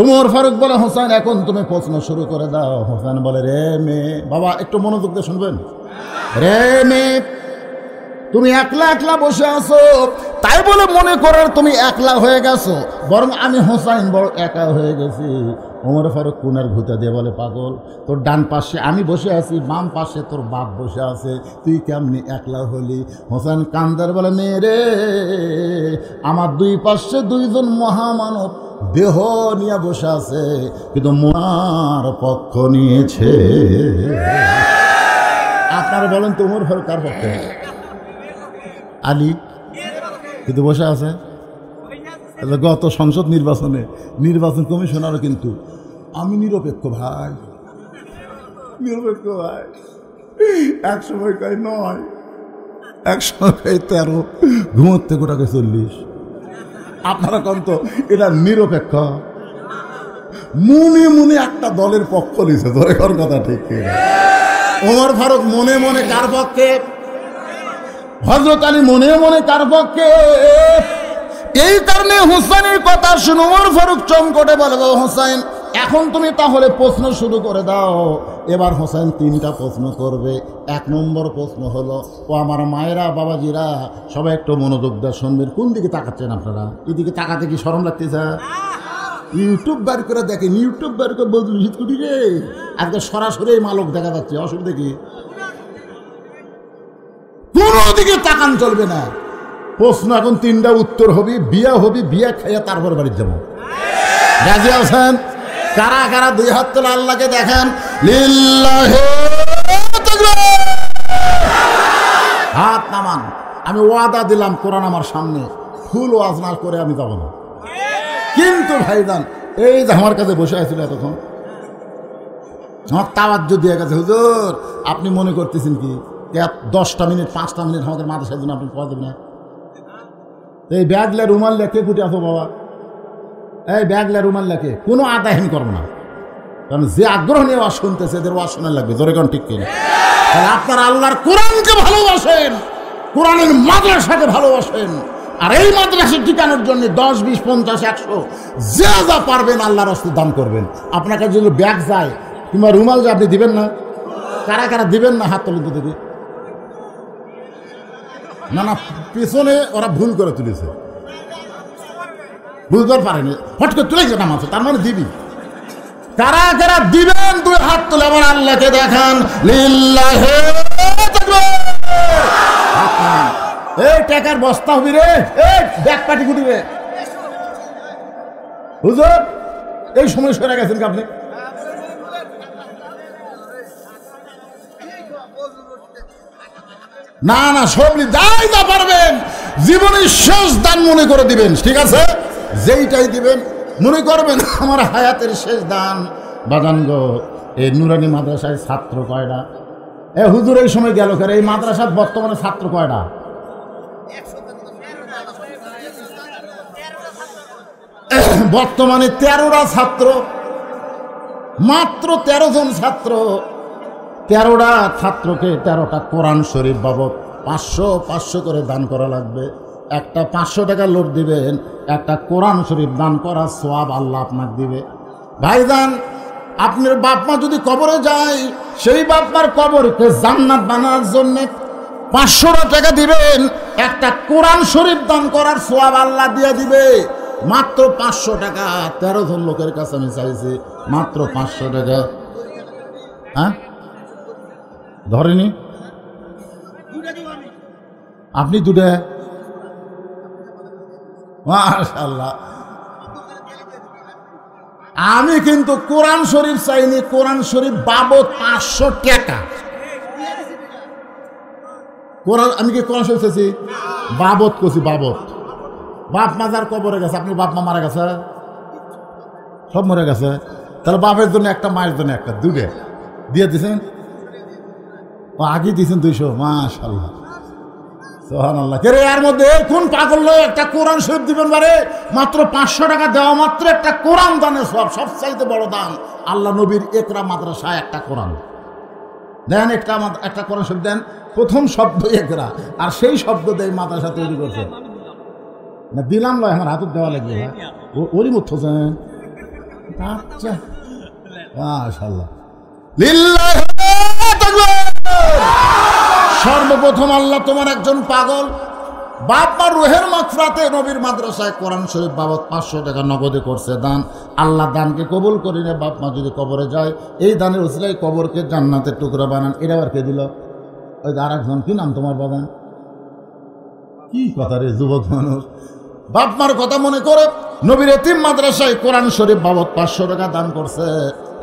ওমর ফারুক বলে হোসেন এখন তুমি প্রশ্ন শুরু করে দাও। হোসেন বলে রে মেয়ে, বাবা একটু মনোযোগ দিয়ে শুনবেন, রে মেয়ে তুমি একলা একলা বসে আছো, তাই বলে মনে করার তুমি একলা হয়ে গেছো, বরং আমি হোসাইন বড় একা হয়ে গেছি। ওমর ফারুক কোনের ভূতে দিয়ে বলে পাগল, তোর ডান পাশে আমি বসে আছি, বাম পাশে তোর বাপ বসে আছে, তুই কেমনি একলা হলি? হোসেন কান্দার বলে মেয়ে রে, আমার দুই পাশে 2জন মহামানব দেহ নিয়ে বসে আছে, কিন্তু মনার পক্ষ নিয়েছে। আপনারা বলেন তো ওমর ফারুক কার পক্ষে? আলী, কিন্তু বসে আছে। গত সংসদ নির্বাচন কমিশনারও কিন্তু আমি নিরপেক্ষ ভাই, নিরপেক্ষ ভাই। এক সময় কয় 9, এক সময় কয় 13, ঘুমোতে গোটাকে 40। আপনারা কন তো এটা নিরপেক্ষ? মনে মনে একটা দলের পক্ষ নিছে, ধরে কোন কথা ঠিক? ওমর ফারুক মনে মনে কার পক্ষে? হযরত আলী মনে মনে কার পক্ষে? এই কারণে হুসাইনের কথা শুনে ওমর ফারুক চমকটে বলে হোসেন এখন তুমি তাহলে প্রশ্ন শুরু করে দাও। এবার হোসেন 3টা প্রশ্ন করবে। 1 নম্বর প্রশ্ন হলো, ও আমার মায়েরা বাবাজিরা সবাই একটু মনোযোগ দিয়ে শুনবেন। কোন দিকে তাকাচ্ছেন আপনারা? এদিকে তাকাতে কি শরম লাগতেছে? ইউটিউব বার করে দেখেন, ইউটিউব বার করে বদলি করি রে, আজকে সরাসরি মালক দেখা যাচ্ছে, অসুবিধা কি? কোনো দিকে তাকান চলবে না। প্রশ্ন এখন 3টা উত্তর হবে, বিয়া হবে, বিয়া খাইয়া তারপর বাড়ি যাবো। রাজি আছেন? কারা কারা 2 হাত তোলা আল্লাহকে দেখেন, লিল্লাহি তাকবীর। হাত নামান। আমি ওয়াদা দিলাম কোরআন আমার সামনে, ফুল ওয়াজ না করে আমি যাব না। কিন্তু ভাইজান এই যে আমার কাছে বসে আছিল এতক্ষণ, আমার তাওয়াজ্জু দিয়ে গেছে, হুজুর আপনি মনে করতেছেন কি 10টা মিনিট 5টা মিনিট আমাদের মাদ্রাসার জন্য আপনি পাওয়া যাবে না? এই ব্যাগলে রুমাল লেখে কুটে আসো বাবা, এই ব্যাগলে রুমাল লেখে কোনো আদায়হীন করবো না, কারণ যে আগ্রহ নিয়ে ওয়াজ শুনতেছে এদের ওয়াজ শোনা লাগবে। জোরে কোন ঠিক কিনা? আপনারা আল্লাহর কোরআনকে ভালোবাসেন, কোরআনের মাদ্রাসাকে ভালোবাসেন, আর এই মাদ্রাসা টিকানোর জন্য 10, 20, 50, 100 যা যা পারবেন আল্লাহর রাস্তায় দান করবেন। আপনার কাছে যদি ব্যাগ যায় কিংবা রুমাল যায় আপনি দিবেন না? কারা কারা দিবেন না হাত তুলে দিতে? না না, পেছনে ওরা ভুল করে তুলেছে, বুঝতে পারেনি, হট করে তুলে যেতাম আছে, তার মানে দিবি। কারা কারা দিবেন 2 হাত তুলে আমার আল্লাহকে দেখান, লিল্লাহি তাকবীর। এই টাকার বস্তা হবি রে, এই ব্যাগ পাটি গুটিবে। হুজুর এই সময় সরে গেছেন কি আপনি? না না, সবলি যাই যা পারবেন জীবনের শেষ দান মনে করে দিবেন, ঠিক আছে? যেইটাই দিবেন মনে করবেন আমার হায়াতের শেষ দান। বাজানগো এই নুরানি মাদ্রাসায় ছাত্র কয়টা? এ হুজুর এই সময় গেল করে, এই মাদ্রাসার বর্তমানে ছাত্র কয়টা? বর্তমানে 13টা ছাত্র, মাত্র 13 জন ছাত্র, 13টা ছাত্রকে 13টা কোরআন শরীফ বাবদ 500 করে দান করা লাগবে। একটা 500 টাকা লোড দিবেন, একটা কোরআন শরীফ দান করার সওয়াব আল্লাহ আপনাকে দিবে। ভাইজান, আপনার বাপ মা যদি কবরে যায়, সেই বাপ মার কবরকে জান্নাত বানানোর জন্য 500 টাকা দিবেন, একটা কোরআন শরীফ দান করার সওয়াব আল্লাহ দিয়ে দিবে। মাত্র 500 টাকা। 13 জন লোকের কাছে আমি চাইছি মাত্র 500 টাকা। হ্যাঁ, ধরেনি আপনি দুটা? মাশাআল্লাহ। আমি কিন্তু কোরআন শরীফ চাইনি, কোরআন শরীফ বাবদ 500 টাকা। কোরআন, আমি কি কোরআন শরীফ চাইছি? বাবদ করছি, বাবদ। বাপ মাজার কবরে গেছে, আপনি বাপ মা মারা গেছে, সব মরে গেছে, তাহলে বাপের জন্য একটা, মায়ের জন্য একটা, দুটো দিয়ে দিয়েছেন। ও আগে দিয়েছেন 200। মাশাআল্লাহ, সুবহানাল্লাহ। কে রে এর মধ্যে কোন পাগল লোক একটা কোরআন শরীফ দিবেন বারে? মাত্র 500 টাকা দেওয়া মাত্র একটা কোরআন দানের সব, সবচাইতে বড় দান। আল্লাহ নবীর একরা মাদ্রাসায় একটা কোরআন দেন, একটা কোরআন শরীফ দেন। প্রথম শব্দ একরা, আর সেই শব্দ দিয়ে মাদ্রাসা তৈরি করছে না। দিলাম লয়, আমার হাতত দেওয়া লাগবে। ওরই মত হোসেন। আচ্ছা, মাশাআল্লাহ, লিল্লাহি তাকবীর। সর্বপ্রথম আল্লাহ তোমার একজন পাগল বাপ মা রুহের মাগফিরাতে নবীর মাদ্রাসায় কোরআন শরীফ বাবদ 500 টাকা নগদে করছে দান। আল্লাহ দানকে কবুল করি না। বাপ মা যদি কবরে যায়, এই দানের উসিলায় কবরকে জান্নাতের টুকরা বানান। এটা আবার কে দিল? ওই আর একজন, কি নাম তোমার বাবা? কি কথা রে যুবক মানুষ, বাপ মার কথা মনে করে নবীর এতিম মাদ্রাসায় কোরআন শরীফ বাবদ 500 টাকা দান করছে।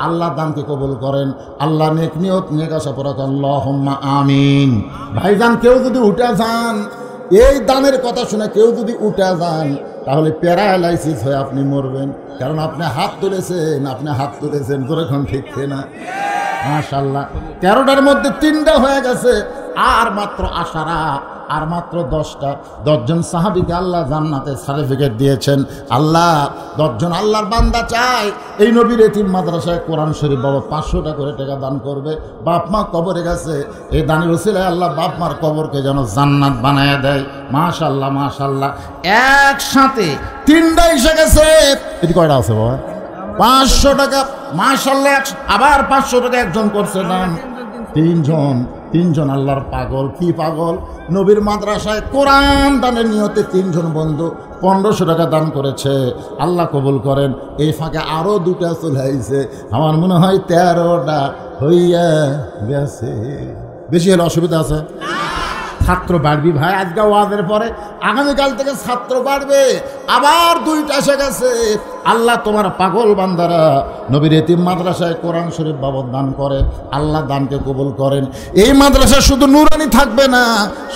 আল্লাহ দানকে কবুল করেন। আল্লাহ নেক নিয়ত, নেক আশা পরাক, আল্লাহুম্মা আমিন। ভাইজান, কেউ যদি উঠে যান, এই দানের কথা শুনে কেউ যদি উঠে যান, তাহলে প্যারালাইসিস হয়ে আপনি মরবেন। কারণ আপনি হাত তুলেছেন, যখন ঠিক না। মাশাআল্লাহ, 13টার মধ্যে 3টা হয়ে গেছে, আর মাত্র আশারা, আর মাত্র 10টা। 10 জন সাহাবীকে আল্লাহ জান্নাতে সার্টিফিকেট দিয়েছেন। আল্লাহ 10 জন আল্লাহর বান্দা চায় এই নবীর এতিম মাদ্রাসায় কোরআন শরীফ বাবা 500 টাকা করে টাকা দান করবে। বাপ মা কবরে গেছে, এই দানের উসিলায় আল্লাহ বাপ মার কবরকে যেন জান্নাত বানায় দেয়। মাশাআল্লাহ, মাশাআল্লাহ। একসাথে 3টা এসে গেছে। এটি কয়টা আছে বাবা? 500 টাকা। মাশাআল্লাহ। আবার 500 টাকা একজন করছে দান। 3 জন আল্লাহর পাগল। কি পাগল? নবীর মাদ্রাসায় কোরআন দানের নিয়তে 3 জন বন্ধু 1500 টাকা দান করেছে। আল্লাহ কবুল করেন। এই ফাঁকে আরো 2টা চলে আইছে। আমার মনে হয় 13টা হইয়া গেছে। বেশি হলে অসুবিধা আছে? ছাত্র বাড়বি ভাই, আজকে ওয়াজের পরে আগামীকাল থেকে ছাত্র বাড়বে। আবার 2টা এসে গেছে। আল্লাহ তোমার পাগল বান্দারা নবীর এতিম মাদ্রাসায় কোরআন শরীফ বাবদ দান করে। আল্লাহ দানকে কবুল করেন। এই মাদ্রাসা শুধু নুরানি থাকবে না,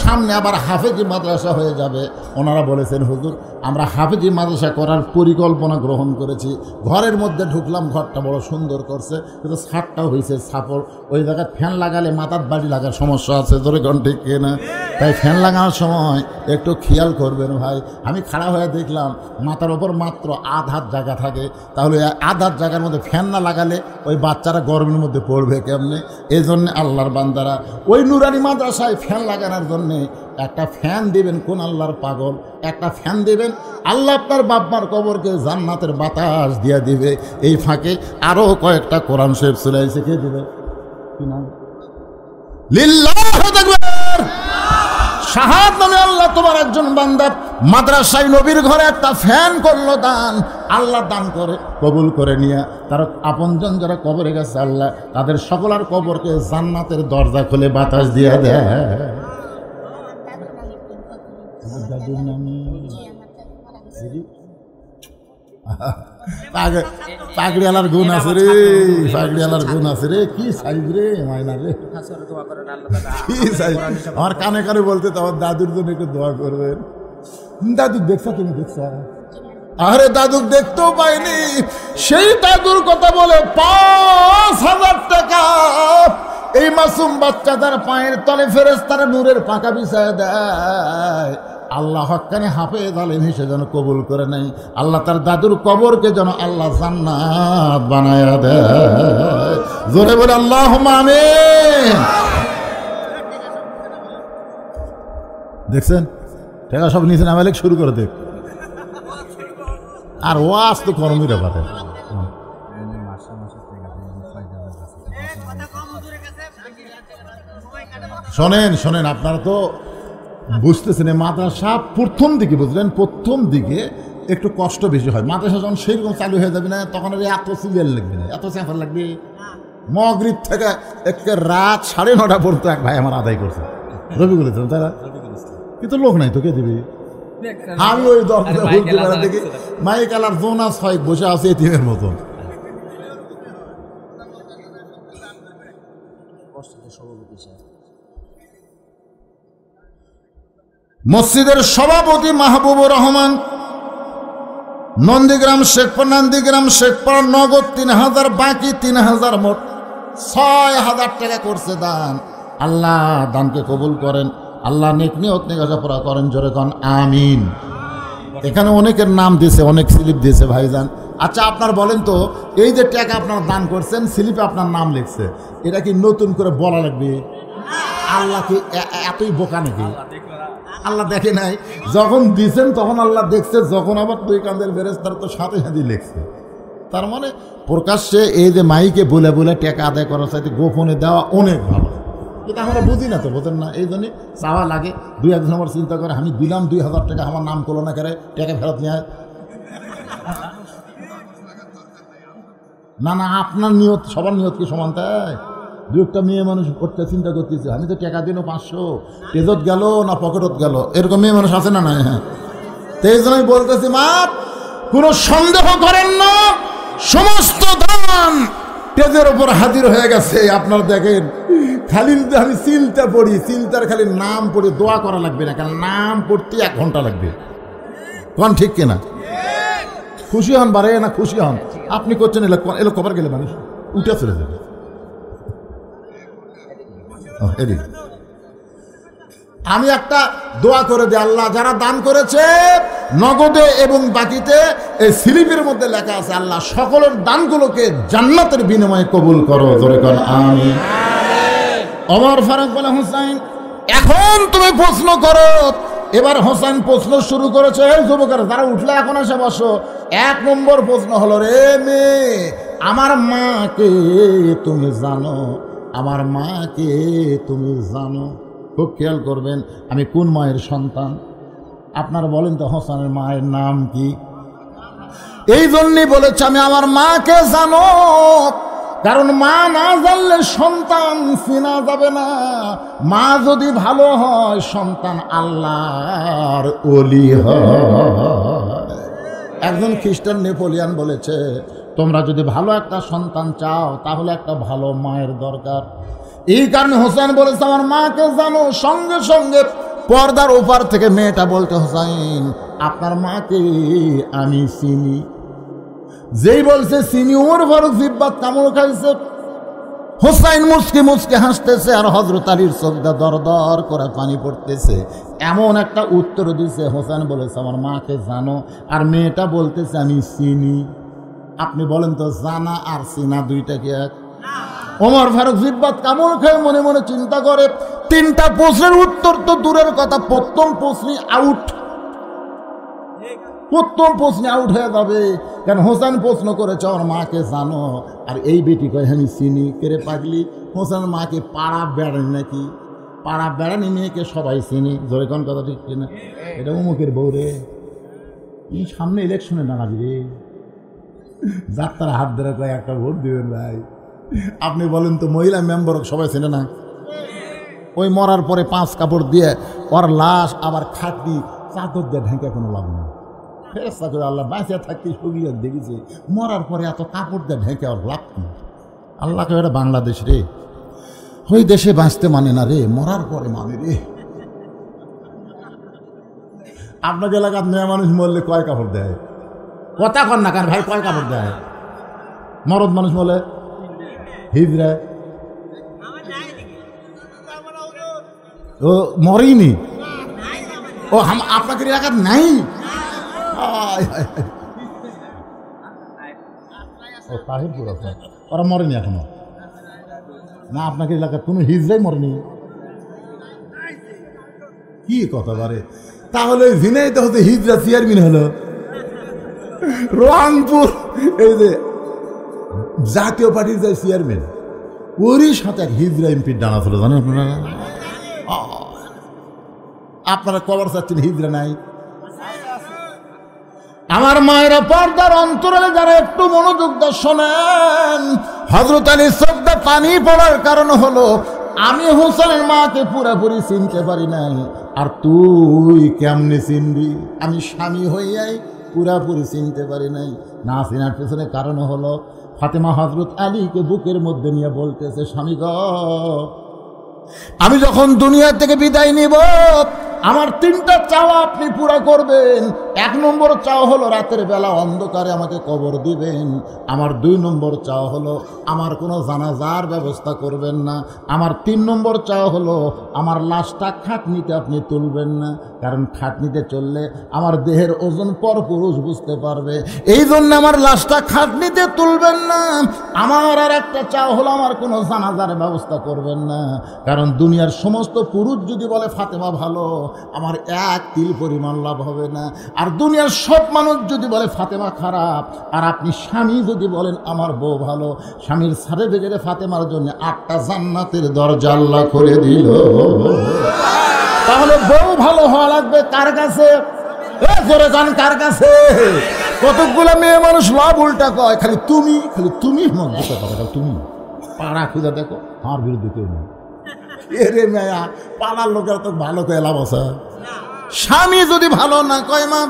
সামনে আবার হাফেজি মাদ্রাসা হয়ে যাবে। ওনারা বলেছেন, হুজুর আমরা হাফেজি মাদ্রাসা করার পরিকল্পনা গ্রহণ করেছি। ঘরের মধ্যে ঢুকলাম, ঘরটা বড় সুন্দর করছে, কিন্তু ছাদটা হয়েছে ছাপড়। ওই জায়গায় ফ্যান লাগালে মাথার বাড়ি লাগার সমস্যা আছে, ধরে ঘন্টা ঠিক না। তাই ফ্যান লাগানোর সময় একটু খেয়াল করবেন ভাই। আমি খাড়া হয়ে দেখলাম মাথার ওপর মাত্র আধার জায়গা থাকে, তাহলে আধার জায়গার মধ্যে ফ্যান না লাগালে ওই বাচ্চারা গরমের মধ্যে পড়বে কেমনে? এই জন্যে আল্লাহর বান্দারা ওই নুরানি মাদ্রাসায় ফ্যান লাগানোর জন্যে একটা ফ্যান দিবেন। কোন আল্লাহর পাগল? একটা ফ্যান দিবেন, আল্লাহ আপনার বাপমার কবরকে জান্নাতের বাতাস দিয়ে দিবে। এই ফাঁকে আরো কয়েকটা কোরআন শরীফ চলে এসে কে দিবে? কি নাম? লিল্লাহু তাকবীর। শাহাদ নামে আল্লাহ তোমার একজন বান্দা মাদ্রাসায় নবীর ঘরে একটা ফ্যান করলো দান। আল্লাহ দান করে কবুল করে নিয়ে তার আপনজন যারা কবরে গেছে, আল্লাহ তাদের সকলের কবরকে জান্নাতের দরজা খুলে বাতাস দিয়ে দেয়। পাগড়িওয়ালার গুণ আছে রে, পাগড়িওয়ালার গুণ আছে রে। কি সাইজ রে মাইনা রে, কি সাইজ। আমার কানে কানে বলতে তোমার দাদুর জন্য একটু দোয়া করবেন। দাদু দেখছো? তুমি দেখছো? আরে দাদুক দেখতেও পাইনি। সেই দাদুর কথা বলে 5000 টাকা এই মাসুম বাচ্চাদের পায়ের তলে ফেরেশতারা নূরের পাকা বিছায় দেয়। আল্লাহ হক্কানি হাফেজ আলেম হিসেবে যেন কবুল করে নেয়। আল্লাহ তার দাদুর কবরকে যেন আল্লাহ জান্নাত বানায়া দেয়। জোরে বলে আল্লাহুম্মা আমিন। দেখছেন টাকা সব নিচে নামালে শুরু করে দেখ, আর ওয়াজ তো কর্মীরা পারে। শোনেন শোনেন, আপনারা তো বুঝতেছেন মাদ্রাসা প্রথম দিকে, বুঝলেন, প্রথম দিকে একটু কষ্ট বেশি হয়। মাদ্রাসা যখন সেইরকম চালু হয়ে যাবে না, তখন আর এত সিরিয়াল লাগবে না, এত স্যাফার লাগবে। মগরিব থেকে একে রাত 9:30 পর্যন্ত এক ভাই আমার আদায় করছে, রবি বলেছেন তারা, কিন্তু লোক নাই তো কে দিবি। আমি ওই দরজা দেখি মাইক আলার জোনাস হয় বসে আছে এতিমের মতন। মসজিদের সভাপতি মাহবুবুর রহমান, নন্দীগ্রাম শেখপাড়া, নন্দীগ্রাম শেখপাড়া, নগদ 3000, বাকি 3000, মোট 6000 টাকা করছে দান। আল্লাহ দানকে কবুল করেন, আল্লাহ নেক নিয়ত নেকাজা করেন, জোরে কন আমিন। এখানে অনেকের নাম দিয়েছে, অনেক স্লিপ দিয়েছে ভাইজান। আচ্ছা আপনার বলেন তো, এই যে টাকা আপনার দান করছেন, স্লিপে আপনার নাম লিখছে, এটা কি নতুন করে বলা লাগবে? আল্লাহ কি এতই বোকা নাকি? আল্লাহ দেখে নাই? যখন দিছেন তখন আল্লাহ দেখছে, যখন আবার 2 কাঁধের ফেরেশতার তো সাথে সাথে লিখছে। তার মানে প্রকাশ্যে এই যে মাইকে বলে বলে টাকা আদায় করার চাইতে গোপনে দেওয়া অনেক ভালো। এটা আমরা বুঝি না, তো বোঝেন না, এই জন্যে চাওয়া লাগে। 2-1 নম্বর চিন্তা করে, আমি দিলাম 2000 টাকা, আমার নাম করলো না, করে টাকা ফেরত নিয়ে। না না, আপনার নিয়ত সবার নিয়ত কি সমান? তাই 2-1টা মেয়ে মানুষ করতে চিন্তা করতেছে, আমি তো টাকা দিল 500, তেজত গেল না পকেটত গেল, এরকম মেয়ে মানুষ আছে না? নাই? হ্যাঁ, তো এই জন্যই বলতেছি মা, কোনো সন্দেহ করেন না, সমস্ত দান তেজের ওপর হাজির হয়ে গেছে। আপনার দেখেন, খালি যদি আমি সিলটা পড়ি, সিলটার খালি নাম পড়ে দোয়া করা লাগবে না, কারণ নাম পড়তে 1 ঘন্টা লাগবে। কোন ঠিক কিনা? খুশি হন বারে না খুশি হন? আপনি করছেন এলো কবার গেলে মানুষ উঠে চলে যাবে। আমি একটা দোয়া করে দিই, আল্লাহ যারা দান করেছে নগদে এবং বাকিতে, এই স্লিপের মধ্যে লেখা আছে, আল্লাহ সকলের দানগুলোকে জান্নাতের বিনিময়ে কবুল করো, জোরে কর আমিন। ওমর ফারুক বলে, হোসেন এখন তুমি প্রশ্ন করো। এবার হোসেন প্রশ্ন শুরু করেছে। এই যুবকের যারা উঠলে এখন এসে বসো। 1 নম্বর প্রশ্ন হলো, রে মেয়ে, আমার মাকে তুমি জানো? আমার মাকে তুমি জানো? খুব খেয়াল করবেন, আমি কোন মায়ের সন্তান? আপনারা বলেন তো, হোসেনের মায়ের নাম কি? এই জন্যই বলেছে আমি আমার মাকে জানো, কারণ মা না জানলে সন্তান চেনা যাবে না। মা যদি ভালো হয়, সন্তান আল্লাহর ওলি হয়। একজন খ্রিস্টান নেপোলিয়ান বলেছে, তোমরা যদি ভালো একটা সন্তান চাও, তাহলে একটা ভালো মায়ের দরকার। এই কারণে হোসেন বলেছে আমার মাকে জানো। সঙ্গে সঙ্গে পর্দার ওপার থেকে মেয়েটা বলতে, হোসেন আপনার মাকে আমি চিনি। যেই বলছে চিনি, ওমর ফারুক জিব্বাত কামড় খাইছে। হোসেন মুচকি মুচকি হাসতেছে, আর হযরত আলীর চোখটা দর দর করে পানি পড়তেছে। এমন একটা উত্তর দিছে, হোসেন বলেছে আমার মাকে জানো, আর মেয়েটা বলতেছে আমি চিনি। আপনি বলেন তো, জানা আর চিনা দুইটা কি এক? ওমর ফারুক জিব্বাত কামড় খেয়ে মনে মনে চিন্তা করে, 3টা প্রশ্নের উত্তর তো দূরের কথা, প্রথম প্রশ্নই আউট। প্রথম প্রশ্নে আউট হয়ে যাবে, কারণ হোসেন প্রশ্ন করেছে আমার মাকে জানো, আর এই বেটি কয় আমি চিনি। কেরে পাগলি, হোসেন মাকে পাড়া বেড়ানি নাকি? পাড়া বেড়ানি মেয়েকে সবাই চিনি, জোরে কোন কথা ঠিক কিনা? এটা অমুকের বউ রে, এই সামনে ইলেকশনে দাঁড়াবি রে, যাত্রার হাত ধরে কয় একটা ভোট দিবেন ভাই। আপনি বলেন তো, মহিলা মেম্বার সবাই চেনে না? ওই মরার পরে 5 কাপড় দিয়ে ওর লাশ আবার খাটনি চাদর দিয়ে ঢেকে কোনো লাভ নেই। ফেরেশতা করে আল্লাহ বাঁচিয়ে থাকতে সগিয়ে দেখেছে, মরার পরে এত কাপড় দিয়ে ঢেকে ওর লাভ নেই। আল্লাহকে, এটা বাংলাদেশ রে, ওই দেশে বাঁচতে মানে না রে, মরার পরে মানে রে। আপনাকে এলাকার মেয়ে মানুষ মরলে কয় কাপড় দেয়? কথা কর না, কারণ ভাই কয় কাপড় দেয়? মরদ মানুষ বলে হিজড়া, ও মরেইনি। ও আপনাদের এলাকার নাই? ও তাহিরপুর আছে, ওরা মরেনি এখনো না? আপনাকে এলাকার কোনো হিজড়াই মরেনি? কি কথা বারে, তাহলে ঝিনাইদহ হতে হিজড়া চেয়ারম্যান হলো, রংপুর এই যে জাতীয় পার্টির যে চেয়ারম্যান, ওরই সাথে এক হিজড়া এমপির ডানা ছিল, জানেন আপনারা? আপনারা কবর চাচ্ছেন, হিজড়া নাই। আমার মায়েরা, পর্দার অন্তরালে যারা একটু মনোযোগ দিয়ে শোনেন, হযরত আলী চোখে পানি পড়ার কারণ হলো আমি হোসেনের মাকে পুরোপুরি চিনতে পারি নাই, আর তুই কেমনে চিনবি? আমি স্বামী হইয়াই পুরাপুরি চিনতে পারি নাই। না চিনার পেছনে কারণ হলো ফাতেমা হযরত আলীকে বুকের মধ্যে নিয়ে বলতেছে, স্বামী গো, আমি যখন দুনিয়া থেকে বিদায় নিব আমার 3টা চাওয়া আপনি পুরা করবেন। 1 নম্বর চাওয়া হলো রাতের বেলা অন্ধকারে আমাকে কবর দিবেন। আমার 2 নম্বর চাওয়া হলো আমার কোনো জানাজার ব্যবস্থা করবেন না। আমার 3 নম্বর চাওয়া হলো আমার লাশটা খাটনিতে আপনি তুলবেন না, কারণ খাটনিতে চললে আমার দেহের ওজন পর পুরুষ বুঝতে পারবে, এই জন্য আমার লাশটা খাটনিতে তুলবেন না। আমার আর একটা চাওয়া হলো আমার কোনো জানাজার ব্যবস্থা করবেন না, কারণ দুনিয়ার সমস্ত পুরুষ যদি বলে ফাতেমা ভালো, আমার 1 তিল পরিমাণ লাভ হবে না। আর দুনিয়ার সব মানুষ যদি বলে ফাতেমা খারাপ, আর আপনি স্বামী যদি বলেন আমার বউ ভালো, স্বামীর সার্টিফিকেটে ফাতেমার জন্য 8টা জান্নাতের দরজা আল্লাহ করে দিল। তাহলে বউ ভালো হওয়া লাগবে কার কাছে? জোরে যান, কার কাছে? কতগুলো মেয়ে মানুষ লাভ উল্টা কয়, খালি তুমি তুমি পাড়া খুঁজে দেখো, আমার বিরুদ্ধে কেউ নেই। এরে মেয়া, পাড়ার লোকেরা তো ভালো কয়ে লাভ আছে। স্বামী যদি ভালো না কয় মা,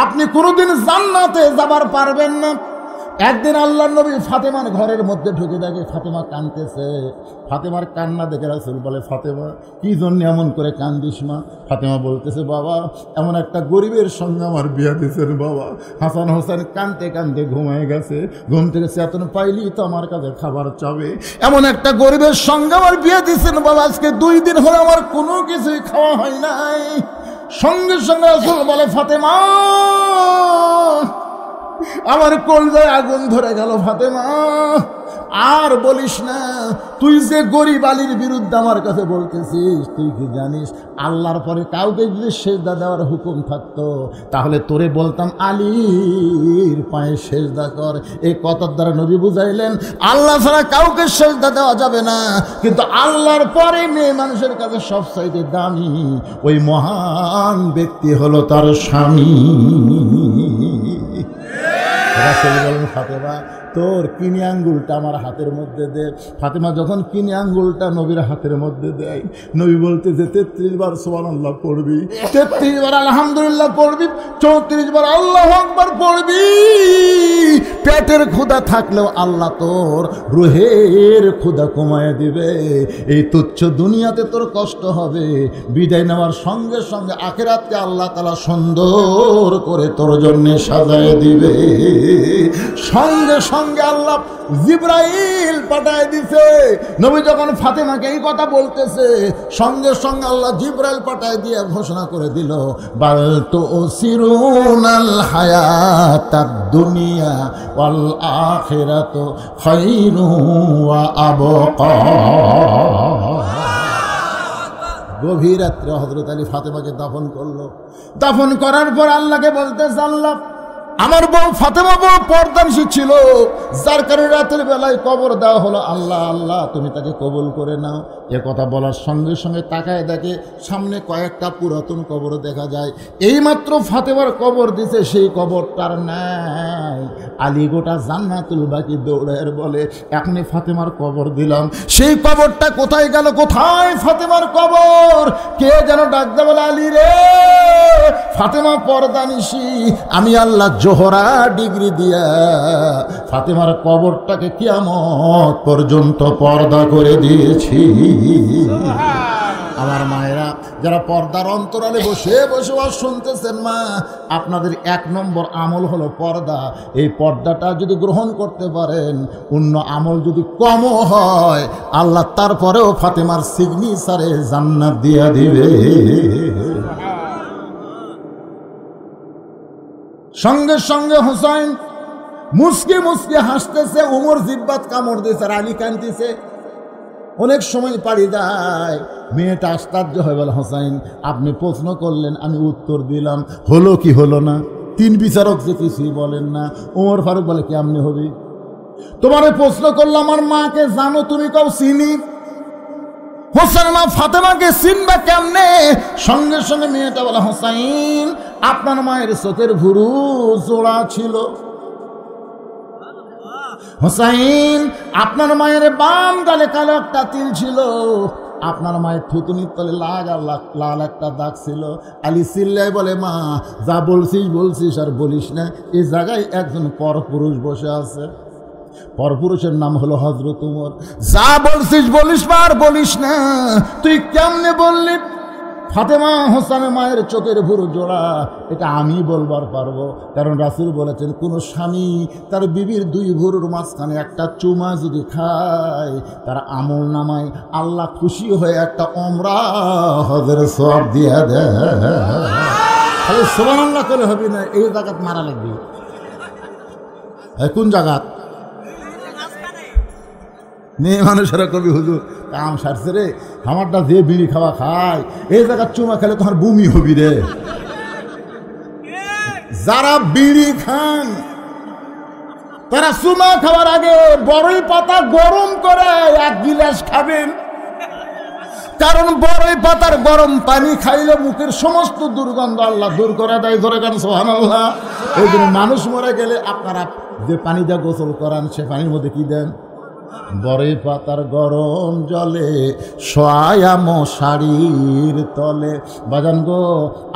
আপনি কোনোদিন জান্নাতে যাবার পারবেন না। একদিন আল্লাহর নবী ফাতেমার ঘরের মধ্যে ঢুকে দেখে ফাতেমা কাঁদতেছে। ফাতেমার কান্না দেখে রাসূল বলে, ফাতেমা কি জন্য এমন করে কান্দিস মা? ফাতেমা বলতেছে, বাবা এমন একটা গরিবের সঙ্গে আমার বিয়ে দিয়েছেন বাবা। হাসান হোসেন কাঁদতে কাঁদতে ঘুমায় গেছে, ঘুম থেকে চেতন পাইলি তো আমার কাছে খাবার চাবে। এমন একটা গরিবের সঙ্গে আমার বিয়ে দিয়েছেন বাবা, আজকে 2 দিন হলো আমার কোনো কিছুই খাওয়া হয় নাই। সঙ্গে সঙ্গে রাসূল বলে, ফাতেমা আমার কলজায় আগুন ধরে গেল। ফাতেমা আর বলিস না, তুই যে গরিব আলীর বিরুদ্ধে আমার কাছে বলতেছিস, তুই কি জানিস আল্লাহর পরে কাউকে যদি সেজদা দেওয়ার হুকুম থাকতো তাহলে তোরে বলতাম আলীর পায়ে সেজদা কর। এই কথার দ্বারা নবী বুঝাইলেন আল্লাহ ছাড়া কাউকে সেজদা দেওয়া যাবে না, কিন্তু আল্লাহর পরে মেয়ে মানুষের কাছে সবচাইতে দামি ওই মহান ব্যক্তি হলো তার স্বামী। রাসূল বলেন, ফাতেমা তোর কিনি আঙ্গুলটা আমার হাতের মধ্যে দে। ফাতেমা যখন কিনি আঙ্গুলটা নবীর হাতের মধ্যে দেয়, নবী বলতে যে 33 বার সুবহানাল্লাহ পড়বি, 33 বার আলহামদুলিল্লাহ পড়বি, 34 বার আল্লাহু আকবার পড়বি। পেটের ক্ষুধা থাকলেও আল্লাহ তোর রুহের ক্ষুধা কমায় দিবে। এই তুচ্ছ দুনিয়াতে তোর কষ্ট হবে, বিদায় নেওয়ার সঙ্গে সঙ্গে আখিরাতকে আল্লাহ তাআলা সুন্দর করে তোর জন্য সাজায় দিবে। সঙ্গে সঙ্গে আল্লাহ জিবরাইল পাঠায় দিছে। নবী যখন ফাতেমাকে এই কথা বলতেছে, সঙ্গে সঙ্গে আল্লাহ জিবরাইল পাঠায় দিয়ে ঘোষণা করে দিল, বাল তুসিরুনাল হায়াতাদ দুনিয়া ওয়াল আখিরাতু খায়রু ওয়া আবকা। গভীর রাত্রে হযরত আলী ফাতেমাকে দাফন করলো। দাফন করার পর আল্লাহকে বলতেছে, আল্লাহ আমার বউ ফাতেমা বউ পর্দানশী ছিল, যার কারণে রাতের বেলায় কবর দেওয়া হলো। আল্লাহ আল্লাহ তুমি তাকে কবুল করে নাও। এ কথা বলার সঙ্গে সঙ্গে তাকায় দেখে সামনে কয়েকটা পুরাতন কবর দেখা যায়। এইমাত্র ফাতেমার কবর দিছে, সেই কবরটার নাই। আলী গোটা জান্নাতুল বাকি দৌড়ায় বলে, এখনই ফাতেমার কবর দিলাম, সেই কবরটা কোথায় গেল? কোথায় ফাতেমার কবর? কে যেন ডাকতে বলে, আলী রে, ফাতেমা পর্দানিশী, আমি আল্লাহ জোহরা ডিগ্রি দিয়া ফাতেমার কবরটাকে কিয়ামত পর্যন্ত পর্দা করে দিয়েছি। আমার মায়েরা যারা পর্দার অন্তরালে বসে বসে শুনতেছেন, মা আপনাদের 1 নম্বর আমল হলো পর্দা। এই পর্দাটা যদি গ্রহণ করতে পারেন, অন্য আমল যদি কমও হয়, আল্লাহ তারপরেও ফাতেমার সিগনেচারে জান্নাত দিয়া দিবে। সঙ্গে সঙ্গে হোসাইন মুসকে মুসকে হাসতেছে, উমর জিব্বাত কামড় দিয়েছে, আর আলী কাঁদতেছে। অনেক সময় পাড়ি দেয়, মেয়েটা আশ্চর্য হয়ে বলে, হোসাইন আপনি প্রশ্ন করলেন, আমি উত্তর দিলাম, হলো কি হলো না? তিন বিচারক যে কিছুই বলেন না। ওমর ফারুক বলে, কেমনে হবে? তোমারে প্রশ্ন করলাম আমার মাকে জানো তুমি? কাউ চিনি? হোসেন মা ফাতেমাকে চিনবা কেমনে? সঙ্গে সঙ্গে মেয়েটা বলে, হোসাইন আপনার মায়ের চোখের ভুরু জোড়া ছিল। হোসাইন আপনার মায়ের বাম গালে কালো একটা তিল ছিল। আপনার মায়ের থুতুনির তলে লাল একটা দাগ ছিল। আলী চিল্লায় বলে, মা যা বলছিস বলছিস আর বলিস না, এই জায়গায় একজন পরপুরুষ বসে আছে। পরপুরুষের নাম হলো হযরত উমর। যা বলছিস বলিস মা আর বলিস না। তুই কেমনে বললি ফাতেমা হোসেনের মায়ের চোখের ভুরু জোড়া? এটা আমি বলবার পারবো, কারণ রাসূল বলেছেন কোন স্বামী তার বিবির দুই ভুরুর মাঝখানে একটা চুমা যদি খায়, তার আমল নামায় আল্লাহ খুশি হয়ে একটা ওমরা হজের সওয়াব দিয়ে দেয়। খালি সুবহানাল্লাহ করে হবে না, এই জায়গাত মারা লাগবে। কোন জায়গাত? মেয়ে মানুষেরা কবি, হুজুর কাম সারছে রে, আমারটা যে বিড়ি খাওয়া খায়, এই জায়গা চুমা খেলে তোমার বমি হবি রে। যারা বিড়ি খান তারা চুমা খাওয়ার আগে বড়ই পাতা গরম করে এক গিলাস খাবেন, কারণ বড়ই পাতার গরম পানি খাইলে মুখের সমস্ত দুর্গন্ধ আল্লাহ দূর করে দেয়। ধরে গান সুবহানাল্লাহ। এই জন্য মানুষ মরে গেলে আপনারা যে পানি দিয়ে গোসল করান, সে পানির মধ্যে কি দেন? বড়ই পাতার গরম জলে শোয়া মশারির তলে। বাজান গো,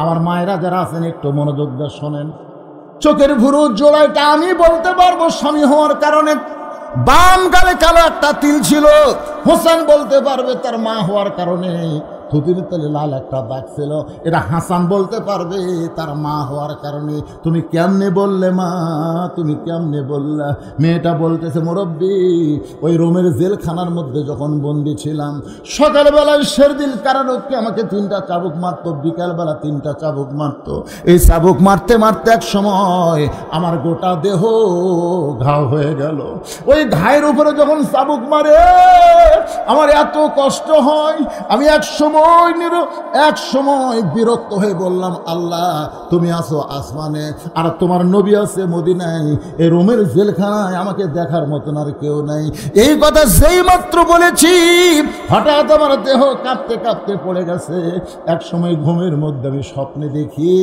আমার মায়েরা যারা আছেন একটু মনোযোগ দিয়ে শোনেন। চোখের ভুরু জোড়াটা আমি বলতে পারবো স্বামী হওয়ার কারণে বাম গালে কালো একটা তিল ছিল। হোসেন বলতে পারবে তার মা হওয়ার কারণে থুতুর তলে লাল একটা দাগ ছিল। এটা হাসান বলতে পারবে তার মা হওয়ার কারণে। তুমি কেমনে বললে মা, তুমি কেমনে বললা? মেয়েটা বলতেছে, মুরব্বী ওই রোমের জেলখানার মধ্যে যখন বন্দি ছিলাম, সকালবেলায় শেরদিল কারারক্ষী আমাকে 3টা চাবুক মারতো, বিকালবেলা 3টা চাবুক মারতো। এই চাবুক মারতে মারতে এক সময় আমার গোটা দেহ ঘাও হয়ে গেল। ওই ঘায়ের উপরে যখন চাবুক মারে আমার এত কষ্ট হয়, আমি এক সময় বিরক্ত হয়ে বললাম, আল্লাহ তুমি আছো আসমানে আর তোমার নবী আছে মদিনায়, এই রোমের জেলখানায় আমাকে দেখার মতন আর কেউ নাই। এই কথা যেই মাত্র বলেছি হঠাৎ আমার দেহ কাঁপতে কাঁপতে পড়ে গেছে। এক সময় ঘুমের মধ্যে আমি স্বপ্নে দেখি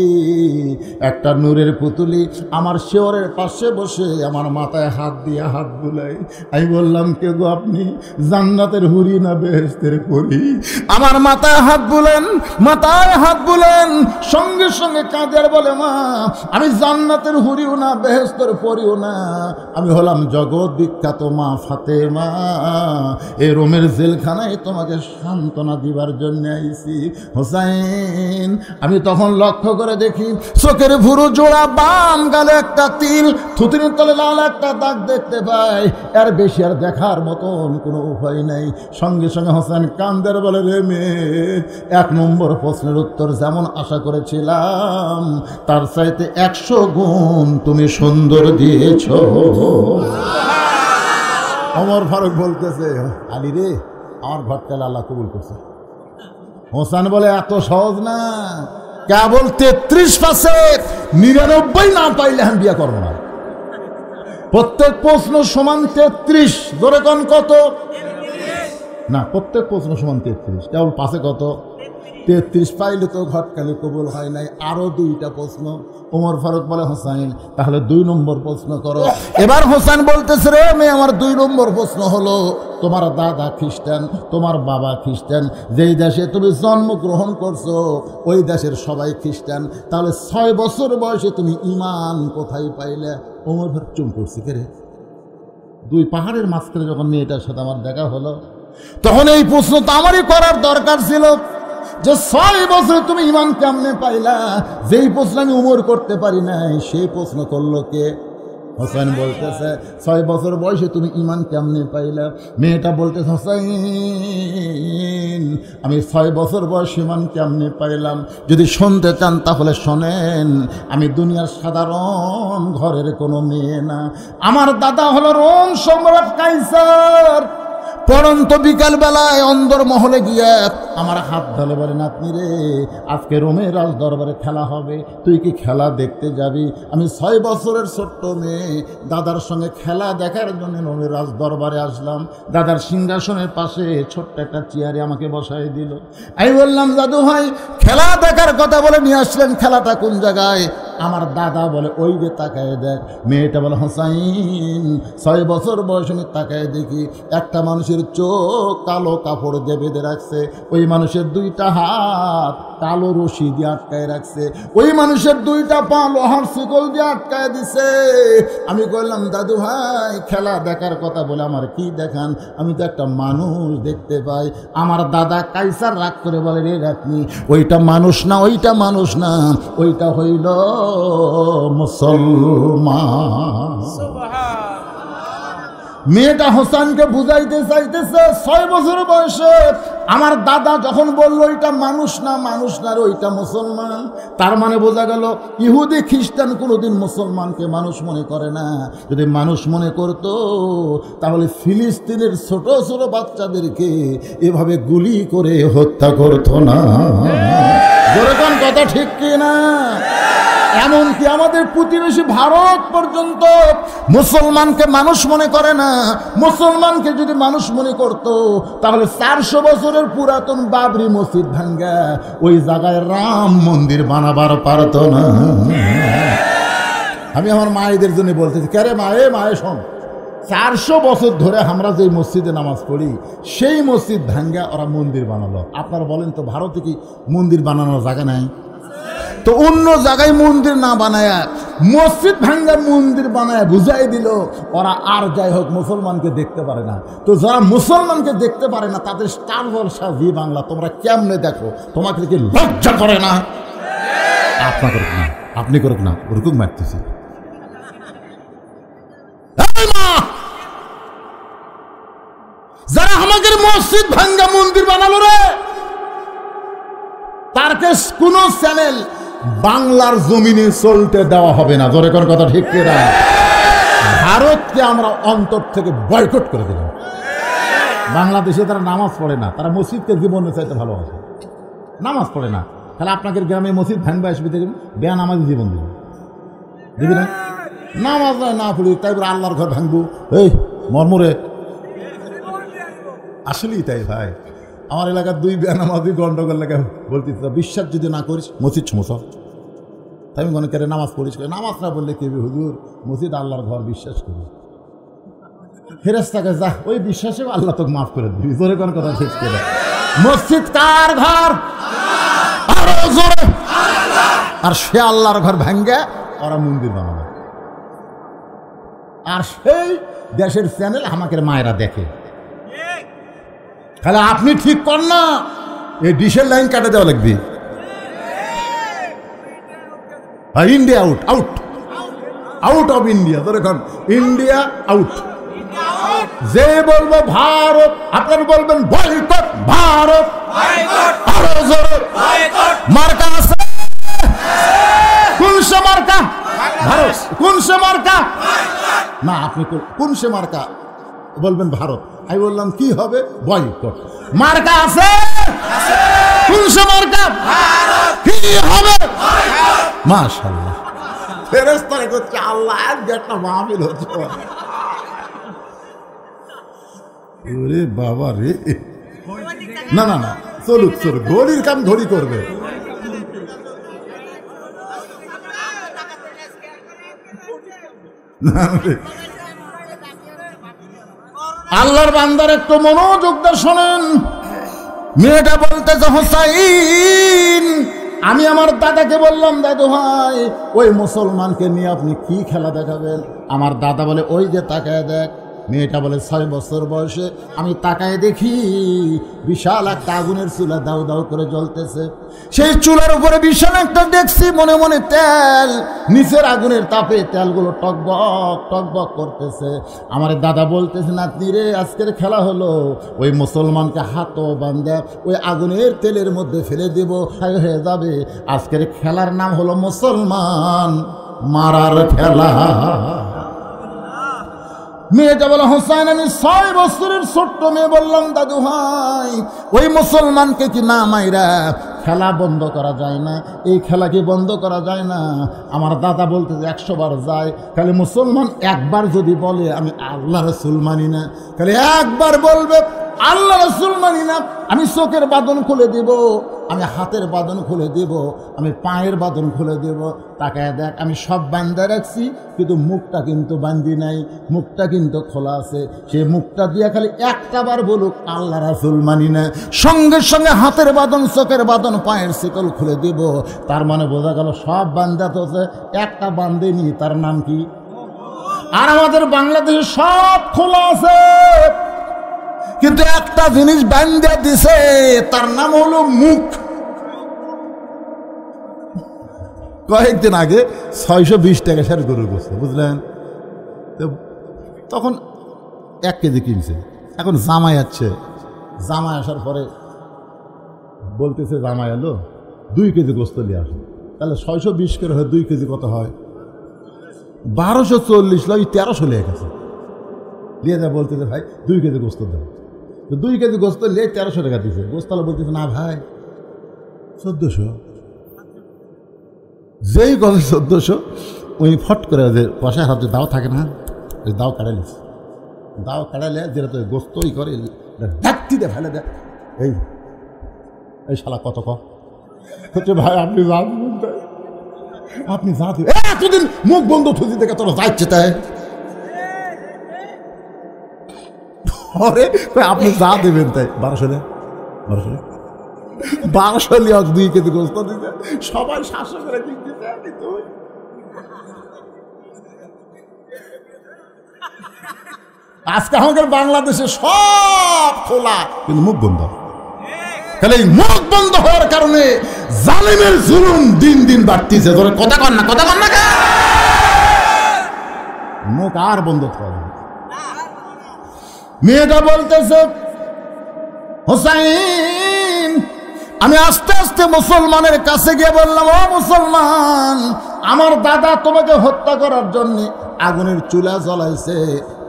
একটা নূরের পুতুলি আমার শেওরের পাশে বসে আমার মাথায় হাত দিয়ে হাত বুলাই। আমি বললাম, কে গো আপনি? জান্নাতের হুরি না বেহেশতের পরী? আমার মাথায় হাত বুলেন, মাথায় হাত বুলেন, সঙ্গে সঙ্গে কাঁদে আর বলে, মা আমি জান্নাতের হুরিও না বেহেশতের পরীও না, আমি হলাম জগৎ বিখ্যাত মা ফাতেমা। এই রোমের জেলখানায় তোমাকে সান্ত্বনা দিবার জন্য আইছি হোসাইন। আমি তখন লক্ষ্য করে দেখি চোখের ভুরু জোড়া, বাম গালে একটা তিল, থুতুর তলে লাল একটা দাগ দেখতে পাই। এর বেশি আর দেখার মতন কোনো উপায় নাই। সঙ্গে সঙ্গে হোসেন কান্দের বলে, রে মেয়ে, 1 নম্বর প্রশ্নের উত্তর যেমন আশা করেছিলাম তার চাইতে 100 গুণ তুমি সুন্দর দিয়েছ। ওমর ফারুক বলতেছে, আলী রে, আমার ঘটকালে আল্লাহ কবুল করছে। হোসেন বলে, এত সহজ না, কেবল 33 পাশে 99 না পাইলে আমি বিয়ে করবো না। প্রত্যেক প্রশ্ন সমান 33। ধরে কোন কত না, প্রত্যেক প্রশ্ন সমান 33, কেবল পাশে কত? 33 পাইলে তো ঘটকালি কবুল হয় নাই। আরো 2টা প্রশ্ন। ওমর ফারুক বলে, হোসাইন তাহলে 2 নম্বর প্রশ্ন করো। এবার হোসেন বলতেছে, রে মেয়ে, আমার 2 নম্বর প্রশ্ন হলো, তোমার দাদা খ্রিস্টান, তোমার বাবা খ্রিস্টান, যেই দেশে তুমি জন্মগ্রহণ করছো ওই দেশের সবাই খ্রিস্টান, তাহলে 6 বছর বয়সে তুমি ঈমান কোথায় পাইলে? ওমর ফারুক চুপ করছে, কে রে? 2 পাহাড়ের মাঝখানে যখন মেয়েটার সাথে আমার দেখা হলো, তখন এই প্রশ্ন তো আমারই করার দরকার ছিল যে 6 বছরে তুমি ঈমান কেমনে পাইলা? যেই প্রশ্ন আমি উমর করতে পারি নাই, সেই প্রশ্ন করলো কে? হোসেন বলতেছে 6 বছর বয়সে তুমি ঈমান কেমনে পাইলা? মেয়েটা বলতেছে হোসেন আমি 6 বছর বয়সে ঈমান কেমনে পাইলাম যদি শুনতে চান তাহলে শোনেন। আমি দুনিয়ার সাধারণ ঘরের কোনো মেয়ে না, আমার দাদা হলো রোম সম্রাট কাইসার। পরন্ত বিকাল বেলায় অন্দর মহলে গিয়া আমার হাত ধরে বলে, নাতনি রে আজকে রোমের রাজ দরবারে খেলা হবে, তুই কি খেলা দেখতে যাবি? আমি 6 বছরের ছোট্ট মেয়ে দাদার সঙ্গে খেলা দেখার জন্য রোমের রাজ দরবারে আসলাম। দাদার সিংহাসনের পাশে ছোট্ট একটা চেয়ারে আমাকে বসাই দিল। আমি বললাম দাদু ভাই খেলা দেখার কথা বলে নিয়ে আসলেন, খেলাটা কোন জায়গায়? আমার দাদা বলে ওই যে তাকায় দেখ। মেয়েটা বলে হোসাইন 6 বছর বয়স আমি তাকায় দেখি একটা মানুষের চোখ কালো কাপড় দিয়ে বেঁধে রাখছে, ওই মানুষের 2টা হাত কালো রশি দিয়ে আটকায় রাখছে, ওই মানুষের 2টা পা লোহার শিকল দিয়ে আটকায় দিছে। আমি বললাম দাদু ভাই খেলা দেখার কথা বলে আমার কি দেখান? আমি তো একটা মানুষ দেখতে পাই। আমার দাদা কাইসার রাগ করে বলে, রে রাতনি ওইটা মানুষ না, ওইটা মানুষ না, ওইটা হইল মুসলমান। মেয়েটা হোসেনকে বুঝাইতে চাইতেছে 6 বছর বয়সে। আমার দাদা যখন বললো ওইটা মানুষ না, মানুষ না রে ওইটা মুসলমান, তার মানে বোঝা গেল ইহুদি খ্রিস্টান কোনোদিন মুসলমানকে মানুষ মনে করে না। যদি মানুষ মনে করত তাহলে ফিলিস্তিনের ছোট ছোট বাচ্চাদেরকে এভাবে গুলি করে হত্যা করতো না। যেরকম কথা ঠিক কিনা? এমনকি আমাদের প্রতিবেশী ভারত পর্যন্ত মুসলমানকে মানুষ মনে করে না। মুসলমানকে যদি মানুষ মনে করত তাহলে 400 বছরের পুরাতন বাবরি মসজিদ ভাঙ্গা ওই জায়গায় রাম মন্দির বানাবার পারত না। আমি আমার মায়েদের জন্য বলতেছি, কেরে মায়ে মায়ে শোন, 400 বছর ধরে আমরা যে মসজিদে নামাজ পড়ি সেই মসজিদ ভাঙ্গা ওরা মন্দির বানালো। আপনারা বলেন তো ভারতে কি মন্দির বানানোর জায়গা নাই? তো অন্য জায়গায় মন্দির না বানায়া মসজিদ ভাঙ্গা মন্দির বানায় বুঝাই দিল ওরা আর যাই হোক মুসলমানকে দেখতে পারে না। তো যারা মুসলমানকে দেখতে পারে না তাদের স্টার জলসা জি বাংলা তোমরা কেমনে দেখো? তোমাকে কি লজ্জা করে না? আপনার করুক না, আপনি করুক না, ওরকম মারতেছি। যারা আমাদের মসজিদ ভাঙ্গা মন্দির বানালো রে, তারকে কোন চ্যানেল বাংলার জমিনে চলতে দেওয়া হবে না। জোরে কোন কথা ঠিক কিনা? ভারতকে আমরা অন্তর থেকে বয়কট করে দিলাম। বাংলাদেশে তারা নামাজ পড়ে না, তারা মসজিদকে জীবনে চাইতে ভালোবাসে, নামাজ পড়ে না। তাহলে আপনাদের গ্রামে মসজিদ ভাঙবে আসবে দেখুন, বেয়া নামাজি জীবন দিবে, দিবি না? নামাজ না পড়ি তাই আল্লাহর ঘর ভাঙবো, এই মর্মরে। আসলেই তাই ভাই, আমার এলাকার 2 বেনামাজি গন্ডগোল লেগে বলতে বিশ্বাস যদি না করিস মসজিদ সমস্যা। তাই আমি মনে করে নামাজ পড়িস, নামাজ না বললে কে হুজুর মসজিদ আল্লাহর ঘর বিশ্বাস করি। ফেরেশতাকে যা ওই বিশ্বাসে আল্লাহ তোকে মাফ করে দিবি। জোরে কোন কথা শেষ করে, মসজিদ কার ঘর? আরো জোরে। আর সে আল্লাহর ঘর ভাঙ্গে ওরা মন্দির বানাবে। আর সেই দেশের চ্যানেল আমাকে মায়েরা দেখে। তাহলে আপনি ঠিক কর না, এই ডিশের লাইন কাটে দেওয়া লাগবে। India out, out, out of India. ধরে এখন ইন্ডিয়া আউট। যে বলবো ভারত, আপনারা বলবেন বয়কট ভারত। আরো জোরে মার্কা আছে। কোন সে মার্কা? ভারত। কোন সে মার্কা? না, আপনি কোন সে মার্কা বলবেন ভারত। আমি বললাম কি হবে? বয়কট। মার্কা আছে? কোন সে মার্কা? কি হবে? মাশাআল্লাহ, ফেরেশতারা করছে আল্লাহ একটা মাহফিল হচ্ছে। ওরে বাবা রে, না না না, চলুক চলুক, ঘড়ির কাম ঘড়ি করবে। আল্লাহর বান্দার একটু মনোযোগ দিয়ে শোনেন। মেয়েটা বলতেছে হোসাইন আমি আমার দাদাকে বললাম দাদু ভাই ওই মুসলমানকে নিয়ে আপনি কি খেলা দেখাবেন? আমার দাদা বলে ওই যে তাকায় দেখ। মেয়েটা বলে 6 বছর বয়সে আমি তাকায় দেখি বিশাল একটা আগুনের চুলা দাউ দাউ করে জ্বলতেছে। সেই চুলার উপরে বিশাল একটা দেখছি মনে মনে তেল, নিচের আগুনের তাপে তেলগুলো টকবক টকবক করতেছে। আমার দাদা বলতেছে, নাতনি রে আজকের খেলা হলো ওই মুসলমানকে হাত বান্ধা ওই আগুনের তেলের মধ্যে ফেলে দেব, হয়ে যাবে। আজকের খেলার নাম হলো মুসলমান মারার খেলা। মেয়েটা বলে, হোসাইন আমি 6 বছরের ছোট্ট মেয়ে। বললাম, দাদু ভাই ওই মুসলমানকে কি না মাইরা খেলা বন্ধ করা যায় না? এই খেলা কি বন্ধ করা যায় না? আমার দাদা বলতে 100 বার যায়, খালি মুসলমান একবার যদি বলে আমি আল্লাহ রসুল মানি না, খালি একবার বলবে আল্লাহ রসুল মানি না, আমি চোখের বাঁধন খুলে দিব, আমি হাতের বাঁধন খুলে দিব, আমি পায়ের বাঁধন খুলে দেব। তাকায় দেখ আমি সব বান্ধা রাখছি, কিন্তু মুখটা কিন্তু বান্ধি নাই, মুখটা কিন্তু খোলা আছে। সেই মুখটা দিয়ে খালি একটা বার বলুক আল্লাহ রাসূল মানি না, সঙ্গে সঙ্গে হাতের বাঁধন, চোখের বাঁধন, পায়ের শিকল খুলে দিব। তার মানে বোঝা গেল সব বান্ধা তো একটা বান্ধেনি, তার নাম কি? আর আমাদের বাংলাদেশে সব খোলা আছে, কিন্তু একটা জিনিস বান্ধা দিছে, তার নাম হলো মুখ। কয়েকদিন আগে 620 টাকা সার গরুর গোস্ত, বুঝলেন? তখন 1 কেজি কিনছে। এখন জামাই আসছে, জামাই আসার পরে বলতেছে জামাই এলো 2 কেজি গোস্ত নিয়ে আসে। তাহলে 620 করে হয় 2 কেজি কত হয়? 1240 লাগে, 1300 লেগে গেছে। নিয়ে যা বলতেছে ভাই 2 কেজি গোস্ত দাও। 2 কেজি গোস্ত নিয়ে 1300 টাকা দিয়েছে। গোস্তালা বলতেছে না ভাই 1400। যেই গত 1400 উনি ফট করে যে পয়সা হাতে দাও থাকে না, ওই দাও কাটাইলিস, দাও কাটাইলে যেটা তো গোস্তই করে ডাকতি দে ফেলে দেয়। এই শালা কত হচ্ছে ভাই আপনি যা দিবেন তাই, আপনি যা দিবেন। এতদিন মুখ বন্ধ থুজি দেখে তোরা যাচ্ছে তাই, আপনি যা দেবেন তাই। 1200 লিয়ে 2 কেজি গোস্ত দিতে সবাই 700 করে কিনতেছে। আজকে আমাদের বাংলাদেশে সব খোলা, কিন্তু মুখ বন্ধ। তাহলে এই মুখ বন্ধ হওয়ার কারণে জালিমের জুলুম দিন দিন বাড়তিছে। ধরে কথা কন না, কথা কন না, মুখ আর বন্ধ থাকে। মেয়েটা বলতেছে, হোসাইন আমি আস্তে আস্তে মুসলমানের কাছে গিয়ে বললাম, ও মুসলমান, আমার দাদা তোমাকে হত্যা করার জন্য আগুনের চুলা জ্বলাইছে,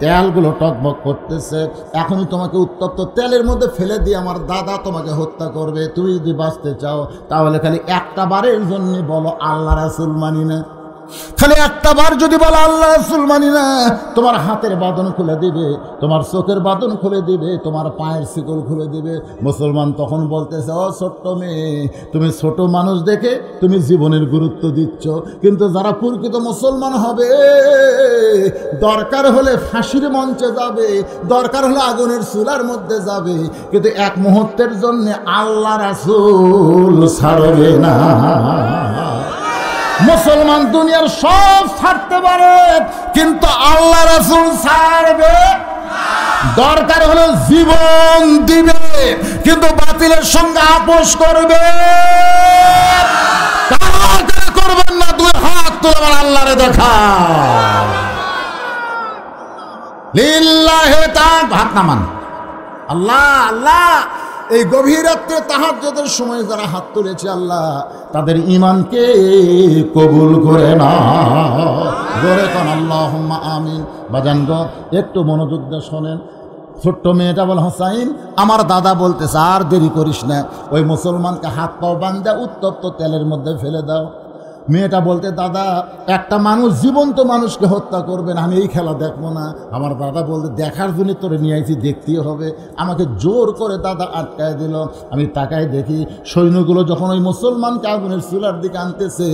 তেলগুলো টকবক করতেছে, এখনই তোমাকে উত্তপ্ত তেলের মধ্যে ফেলে দিয়ে আমার দাদা তোমাকে হত্যা করবে। তুমি যদি বাঁচতে চাও তাহলে খালি একটা বারের জন্য বলো আল্লাহ রাসূল মানি না। খালি একটা বার যদি বলো আল্লাহ রাসূল মানি না, তোমার হাতের বাঁধন খুলে দিবে, তোমার চোখের বাঁধন খুলে দিবে, তোমার পায়ের শিকল খুলে দিবে। মুসলমান তখন বলতেছে, ও ছোট্ট মেয়ে, তুমি ছোট মানুষ দেখে তুমি জীবনের গুরুত্ব দিচ্ছ, কিন্তু যারা প্রকৃত মুসলমান হবে দরকার হলে ফাঁসির মঞ্চে যাবে, দরকার হলে আগুনের চুলার মধ্যে যাবে, কিন্তু এক মুহূর্তের জন্য আল্লাহ রাসূল ছাড়বে না। মুসলমান দুনিয়ার সব ছাড়তে পারে, কিন্তু আল্লাহ রাসূল ছাড়বে। দরকার হলে জীবন দিবে, কিন্তু বাতিলের সঙ্গে আপোষ করবে। করবেন না, 2 হাত তুলে আল্লাহরে দেখা লিল্লাহি তাআলা, হাত নামান। আল্লাহ আল্লাহ, এই গভীর রাত্রে তাহাজ্জুদের সময় যারা হাত তুলেছে আল্লাহ তাদের ঈমানকে কবুল করে না। জোরে কোন আল্লাহুম্মা আমিন। বাজান গো একটু মনোযোগ দিয়ে শোনেন। ছোট্ট মেয়েটা বলে, হোসাইন আমার দাদা বলতেছে আর দেরি করিস না, ওই মুসলমানকে হাত পাও বাঁধা উত্তপ্ত তেলের মধ্যে ফেলে দাও। মেয়েটা বলতে, দাদা একটা মানুষ জীবন্ত মানুষকে হত্যা করবেন, আমি এই খেলা দেখবো না। আমার দাদা বলতে, দেখার জন্য তোরে নিয়ে আইছি, দেখতেই হবে। আমাকে জোর করে দাদা আটকায় দিল। আমি তাকায় দেখি সৈন্যগুলো যখন ওই মুসলমানকে আগুনের চুলার দিকে আনতেছে,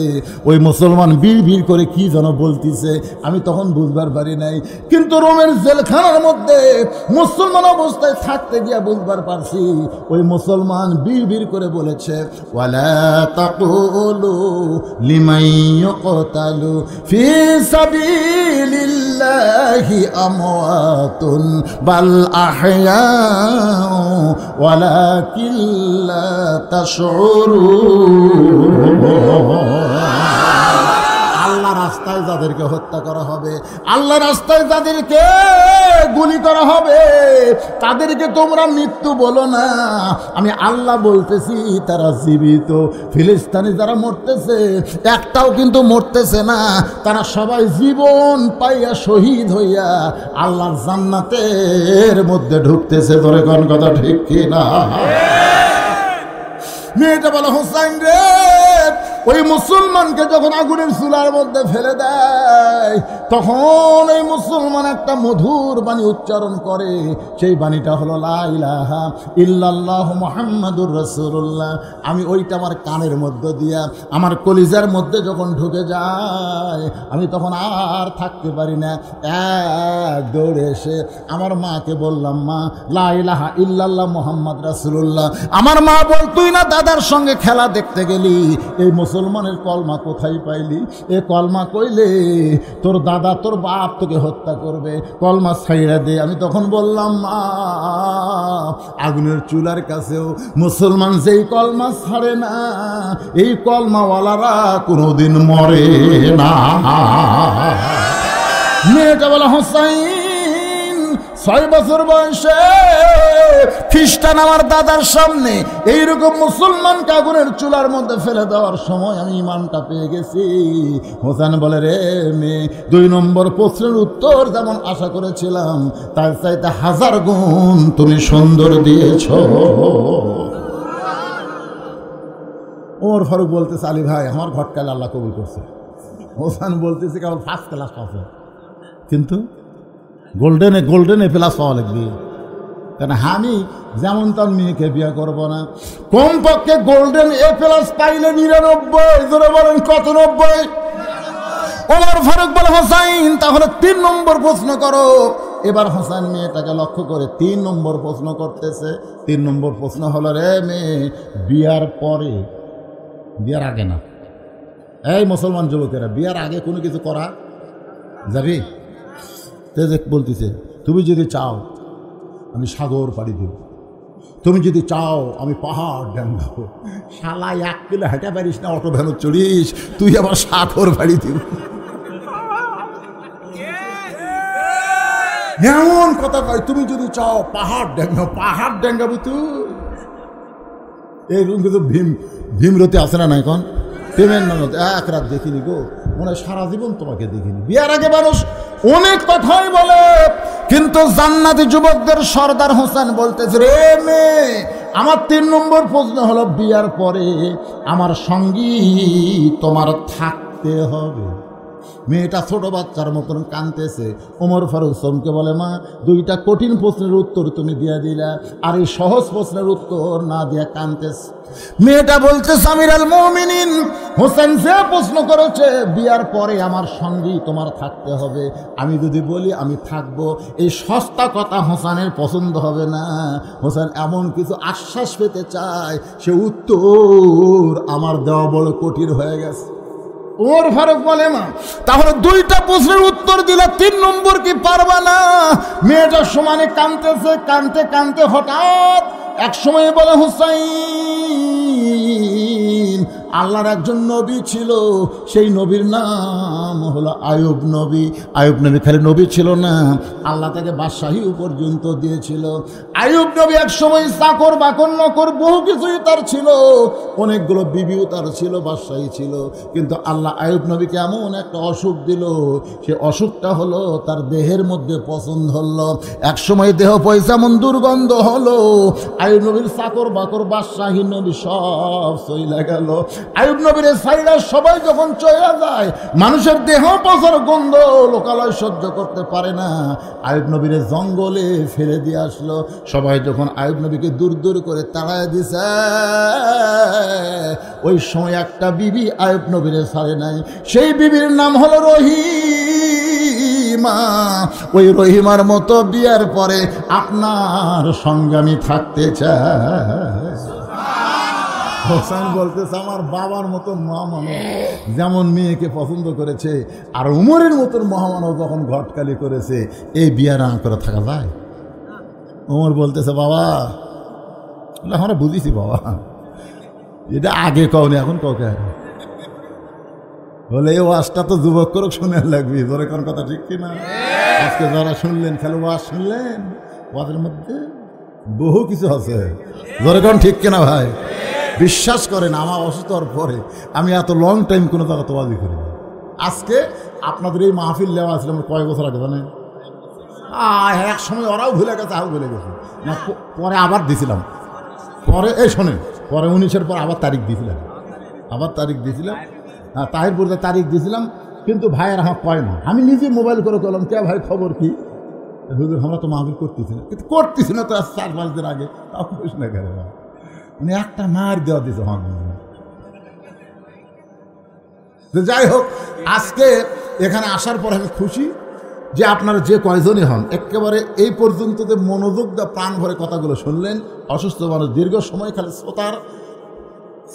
ওই মুসলমান বীর বীর করে কি যেন বলতিছে, আমি তখন বুঝবার পারি নাই। কিন্তু রোমের জেলখানার মধ্যে মুসলমান অবস্থায় থাকতে গিয়া বুঝবার পারছি, ওই মুসলমান বীর বীর করে বলেছে, ওয়ালা তাকুলু من يقتل في سبيل الله أموات بل أحياء ولكن لا تشعرون আল্লাহ রাস্তায় যাদেরকে হত্যা করা হবে, আল্লাহ রাস্তায় যাদেরকে গুলি করা হবে, তাদেরকে তোমরা মৃত্যু বলো না, আমি আল্লাহ বলতেছি তারা জীবিত। ফিলিস্তিনি যারা মরতেছে একটাও কিন্তু মরতেছে না, তারা সবাই জীবন পাইয়া শহীদ হইয়া আল্লাহর জান্নাতের মধ্যে ঢুকতেছে। ধরে কোন কথা ঠিক কি না? মেয়েটা বলে, হোসাইন রে, ওই মুসলমানকে যখন আগুনের চুলার মধ্যে ফেলে দেয় তখন এই মুসলমান একটা মধুর বাণী উচ্চারণ করে। সেই বাণীটা হলো লা ইলাহা ইল্লাল্লাহু মুহাম্মাদুর রাসূলুল্লাহ। আমি ওইটা আমার কানের মধ্যে দিয়া আমার কলিজার মধ্যে যখন ঢুকে যায় আমি তখন আর থাকতে পারি না। এক দৌড়ে এসে আমার মাকে বললাম, মা, লা ইলাহা ইল্লাল্লাহ মুহাম্মাদ রাসূলুল্লাহ। আমার মা বল, তুই না দাদার সঙ্গে খেলা দেখতে গেলি, এই মুসলমানের কলমা কোথায় পাইলি? এ কলমা কইলে তোর দাদা তোর বাপ তোকে হত্যা করবে, কলমা ছাইড়া দে। আমি তখন বললাম, মা, আগুনের চুলার কাছেও মুসলমান যেই কলমা ছাড়ে না, এই কলমাওয়ালারা কোনোদিন মরে না। মেয়েটা বলে, হোসাইন 6 বছর বয়সে খ্রিস্টান আমার দাদার সামনে এইরকম মুসলমানকে আগুনের চুলার মধ্যে ফেলে দেওয়ার সময় আমি ইমানটা পেয়ে গেছি। হোসেন বলে, রে মেয়ে, 2 নম্বর প্রশ্নের উত্তর যেমন আশা করেছিলাম তার চাইতে 1000 গুণ তুমি সুন্দর দিয়েছ। ওমর ফারুক বলতেছে, আলী ভাই, আমার ঘটকালে আল্লাহ কবুল করছে। হোসেন বলতেছে কেবল 1st ক্লাস পাবে, কিন্তু গোল্ডেনে প্লাস পাওয়া লাগবে। কেন আমি যেমন তার মেয়েকে বিয়ে করবো না, কমপক্ষে গোল্ডেন এ প্লাস পাইলে 99। ধরে বলেন কত? 90। ওমর ফারুক বলে, হোসাইন তাহলে 3 নম্বর প্রশ্ন করো। এবার হোসেন মেয়েটাকে লক্ষ্য করে 3 নম্বর প্রশ্ন করতেছে। 3 নম্বর প্রশ্ন হলো, রে মেয়ে, বিয়ার পরে, বিয়ার আগে না, এই মুসলমান যুবকেরা, বিয়ার আগে কোনো কিছু করা যাবি? বলতেছে, তুমি যদি চাও আমি সাগর পাড়ি দেব, তুমি যদি চাও আমি পাহাড় ডাঙ্গাবো। শালা 1 কিলো হেঁটে পারিস না, অটো ভ্যানো চড়িস, তুই আবার সাগর পাড়ি দেব। এমন কথা কয়, তুমি যদি চাও পাহাড় ডাঙ্গাবো তুই। এরকম কিন্তু ভীমরতি আছে না? নাই কোন প্রেমের নাম 1 রাত দেখিনি গো, মনে হয় সারা জীবন তোমাকে দেখিনি। বিয়ার আগে মানুষ অনেক কথাই বলে, কিন্তু জান্নাতি যুবকদের সর্দার হোসেন বলতেছে, রে মেয়ে, আমার 3 নম্বর প্রশ্ন হলো, বিয়ার পরে আমার সঙ্গী তোমার থাকতে হবে। মেয়েটা ছোট বাচ্চার মতন কাঁদতেছে। ওমর ফারুক চমকে বলে, মা, 2টা কঠিন প্রশ্নের উত্তর তুমি দিয়ে দিলা, আর এই সহজ প্রশ্নের উত্তর না দিয়া কাঁদতেছে। মেয়েটা বলছে, আমিরুল মুমিনিন, হোসেন যে প্রশ্ন করেছে বিয়ার পরে আমার সঙ্গী তোমার থাকতে হবে, আমি যদি বলি আমি থাকবো, এই সস্তা কথা হোসেনের পছন্দ হবে না। হোসেন এমন কিছু আশ্বাস পেতে চায়, সে উত্তর আমার দেওয়া বড় কঠিন হয়ে গেছে। ওমর ফারুক বলে, মা, তাহলে 2টা প্রশ্নের উত্তর দিলে 3 নম্বর কি পারবা না? মেয়েটা সমানে কাঁদতেছে, কাঁদতে কাঁদতে হঠাৎ এক সময় বলে, হুসাইন, আল্লাহর একজন নবী ছিল, সেই নবীর নাম হলো আয়ুব নবী। আয়ুব নবী খালি নবী ছিল না, আল্লাহ তাকে বাদশাহীও পর্যন্ত দিয়েছিল। আয়ুব নবী এক সময় চাকর বাকর নকর বহু কিছুই তার ছিল, অনেকগুলো বিবিও তার ছিল, বাদশাহী ছিল, কিন্তু আল্লাহ আয়ুব নবীকে এমন একটা অসুখ দিল, সে অসুখটা হলো তার দেহের মধ্যে পছন্দ হলো। এক সময় দেহ পয়সা মন দুর্গন্ধ হলো। আয়ুব নবীর চাকর বাকর বাদশাহী নবী সব চইলা গেল। আয়ুব নবীর সাইরা সবাই যখন চলে যায়, মানুষের দেহ পচার গন্ধ লোকালয় সহ্য করতে পারে না, আয়ুব নবীর জঙ্গলে ফেলে দিয়ে আসলো। সবাই যখন আয়ুব নবীকে দূর দূর করে তাড়ায় দিছে, ওই সময় একটা বিবি আয়ুব নবীর ছাড়ে নাই। সেই বিবির নাম হলো রহিমা। ওই রহিমার মতো বিয়ার পরে আপনার সঙ্গে আমি থাকতে চাই। হোসেন বলতেছে আমার বাবার মতন মহামানব যেমন মেয়েকে পছন্দ করেছে আর উমরের মতন মহামানব যখন ঘটকালি করেছে এই বিয়ে না করে থাকা যায়? উমর বলতেছে বাবা, আমরা বুঝেছি বাবা, এটা আগে কওনি এখন কাউকে বলে এই ওয়াজটা তো যুবক করে শুনে লাগবে, ধরে কোন কথা ঠিক কিনা? আজকে যারা শুনলেন খালি ওয়াজ শুনলেন, ওয়াজের মধ্যে বহু কিছু আছে, ধরে কোন ঠিক কিনা ভাই? বিশ্বাস করেন আমার অসুস্থ হওয়ার পরে আমি এত লং টাইম কোনো জায়গাতে ওয়াজি করি। আজকে আপনাদের এই মাহফিল নেওয়া ছিল কয়েক বছর আগে জানেন? এক সময় ওরাও ভুলে গেছে, আরও ভুলে গেছে না, পরে আবার দিছিলাম, পরে এই শোনেন পরে 19-এর পর আবার তারিখ দিয়েছিলাম, হ্যাঁ তাহিরপুরে তারিখ দিয়েছিলাম, কিন্তু ভাইয়ের আমার কয় না, আমি নিজে মোবাইল করে করলাম কে ভাই খবর কি? হুজুর আমরা তো মাহফিল করতেছি না, কিন্তু করতেছি না তো 4-5 দিন আগে, তাও বুঝ না কেন মানে একটা মার দেওয়া দিয়েছে আমার। যাই হোক, আজকে এখানে আসার পর আমি খুশি যে আপনারা যে কয়জনই হন একেবারে এই পর্যন্ত যে মনোযোগ দা প্রাণ ভরে কথাগুলো শুনলেন। অসুস্থ মানুষ দীর্ঘ সময় খালি শ্রোতার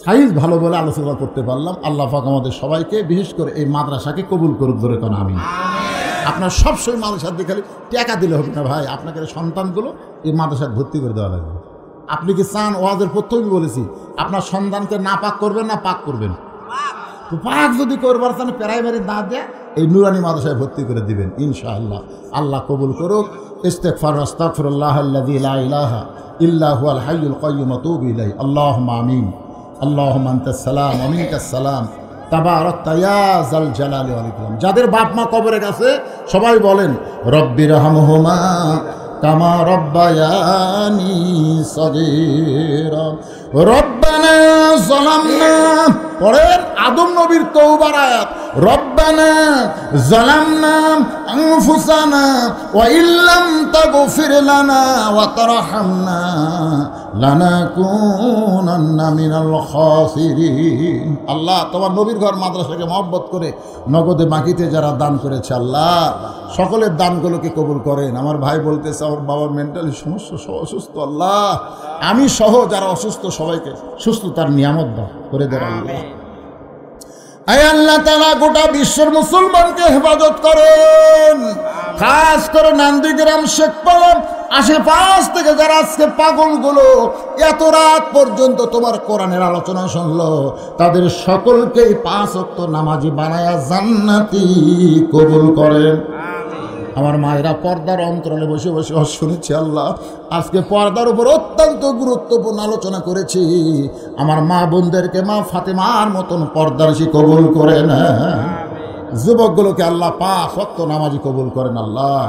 সাইজ ভালো বলে আলোচনা করতে পারলাম। আল্লাহ পাক আমাদের সবাইকে বিশেষ করে এই মাদ্রাসাকে কবুল করুক, ধরে কেন আমি আপনার সবসময় মাদ্রাসার দিকে খালি টাকা দিলে হবে না ভাই, আপনাকে সন্তানগুলো এই মাদ্রাসায় ভর্তি করে দেওয়া লাগবে। আপনি কি চান? ওয়াজের প্রথমেই বলেছি আপনার সন্তানকে না পাক করবেন না পাক করবেন, তো পাক যদি করবার চান প্রাইমারি না দেয় এই নুরানি মাদ্রাসায় ভর্তি করে দিবেন ইনশাআল্লাহ। আল্লাহ কবুল করুক। ইস্তিগফার আস্তাগফিরুল্লাহ আল্লাযী লা ইলাহা ইল্লা হুয়াল হাইয়ুল কাইয়্যুম আতুবু ইলাইহি। আল্লাহুম্মা আমিন। আল্লাহুম্মা আনতাস সালাম ওয়া মিনকাস সালাম তাবারাকতা ইয়া যাল জালালি ওয়াল ইকরাম। যাদের বাপ মা কবরে গেছে সবাই বলেন রব্বিরহামহুমা কামা রব্বায়ানি সগীরা। রব্বানা যালামনা, পড়েন আদম নবীর তওবার আয়াত, রব্বানা যালামনা আনফুসানা ওয়া ইল্লাম তাগফির লানা ওয়া তারহামনা লানাকুনান্না মিনাল খাসিরিন। আল্লাহ তোমার নবীর ঘর মাদ্রাসাকে মহব্বত করে নগদে বাকিতে যারা দান করেছে আল্লাহ সকলের দানগুলোকে কবুল করেন। আমার ভাই বলতেছে আমার বাবার মেন্টালি সমস্যা, সব অসুস্থ, আল্লাহ আমি সহ যারা অসুস্থ সবাইকে সুস্থতার নিয়ামত দান করে দেন আল্লাহ। আয় আল্লাহ তাআলা গোটা বিশ্বের মুসলমানকে হেফাজত করেন, খাস করে নন্দীগ্রাম শেখপালন আশেপাশ থেকে যারা আজকে পাগলগুলো এত রাত পর্যন্ত তোমার কোরআনের আলোচনা শুনলো তাদের সকলকেই 5 ওয়াক্ত নামাজি বানায়া জান্নাতি কবুল করেন। আমার মায়েরা পর্দার অন্তরালে বসে বসে শুনেছি আল্লাহ, আজকে পর্দার উপর অত্যন্ত গুরুত্বপূর্ণ আলোচনা করেছি। আমার মা বোনদেরকে মা ফাতেমার মতন পর্দারসী কবুল করেন, যুবকগুলোকে আল্লাহ 5 ওয়াক্ত নামাজি কবুল করেন আল্লাহ,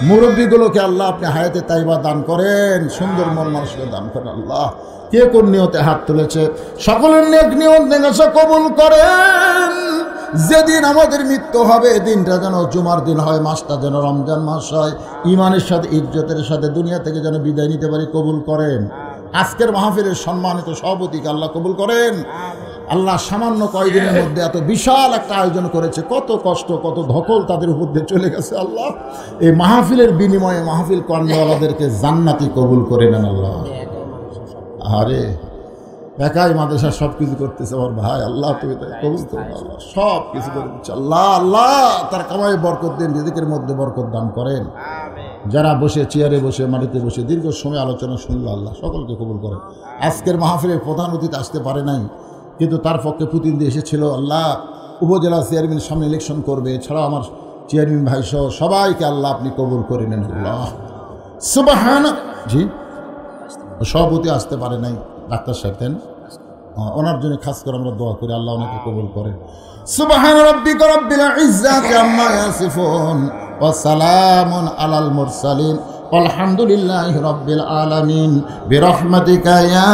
মুরব্বীগুলোকে আল্লাহ আপনি হায়াতে তাইবা দান করেন, সুন্দর মন মানুষকে দান করেন আল্লাহ। কে কোন নিয়তে হাত তুলেছে সকলের নেক নিয়ত নেগাসা কবুল করেন। যেদিন আমাদের মৃত্যু হবে দিনটা যেন জুমার দিন হয়, মাসটা যেন রমজান মাস হয়, ইমানের সাথে ইজ্জতের সাথে দুনিয়া থেকে যেন বিদায় নিতে পারি, কবুল করেন। আজকের মাহফিলের সম্মানিত সভাপতিকে আল্লাহ কবুল করেন আল্লাহ। সামান্য কয়েকদিনের মধ্যে এত বিশাল একটা আয়োজন করেছে, কত কষ্ট কত ধকল তাদের উপর দিয়ে চলে গেছে আল্লাহ। এই মাহফিলের বিনিময়ে মাহফিল কর্মওয়ালাদেরকে জান্নাতি কবুল করে নেন আল্লাহ। আরে একাই মাদ্রাসা সব কিছু করতেছে আমার ভাই, আল্লাহ তুমি তাই কবুল করুন আল্লাহ, সব কিছু করে দিচ্ছে আল্লাহ। আল্লাহ তার কামাই বরকত দিন, রিজিকের মধ্যে বরকত দান করেন। যারা বসে চেয়ারে বসে মাটিতে বসে দীর্ঘ সময় আলোচনা শুনলো আল্লাহ সকলকে কবুল করেন। আজকের মাহফিলের প্রধান অতিথি আসতে পারে নাই, কিন্তু তার পক্ষে প্রতিনিধি এসেছিল আল্লাহ। উপজেলা চেয়ারম্যান সামনে ইলেকশন করবে, এছাড়াও আমার চেয়ারম্যান ভাই সহ সবাইকে আল্লাহ আপনি কবুল করে নেন আল্লাহ। সুবহান জি সভাপতি আসতে পারে নাই, ডাক্তার সাহেব দেন, ওনার জন্য খাস করে আমরা দোয়া করি আল্লাহ ওনাকে কবুল করেন। সুবহান রাব্বিকা রাব্বিল ইজ্জাতি আম্মা ইয়াসিফুন ওয়া সালামুন আলাল মুরসালিন আলহামদুলিল্লাহি রাব্বিল আলামিন বিরহমাতিকা ইয়া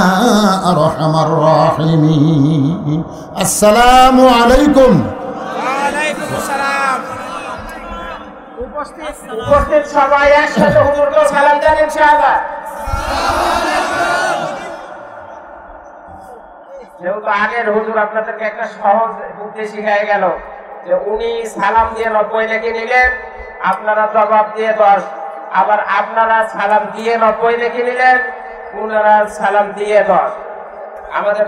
আরহামার রাহিমিন। আসসালামু আলাইকুম। ওয়া আলাইকুম আসসালাম। উপস্থিত সবাই একসাথে হুজুরকে সালাম দেন ইনশাআল্লাহ। যেহেতু আগের হুজুর আপনাদেরকে একটা সহজ বুদ্ধি শিখাই গেল যে উনি সালাম দিয়ে 90 লিখে নিলেন, আপনারা জবাব দিয়ে 10, আবার আপনারা সালাম দিয়ে 90 লিখে নিলেন, ওনারা সালাম দিয়ে 10। আমাদের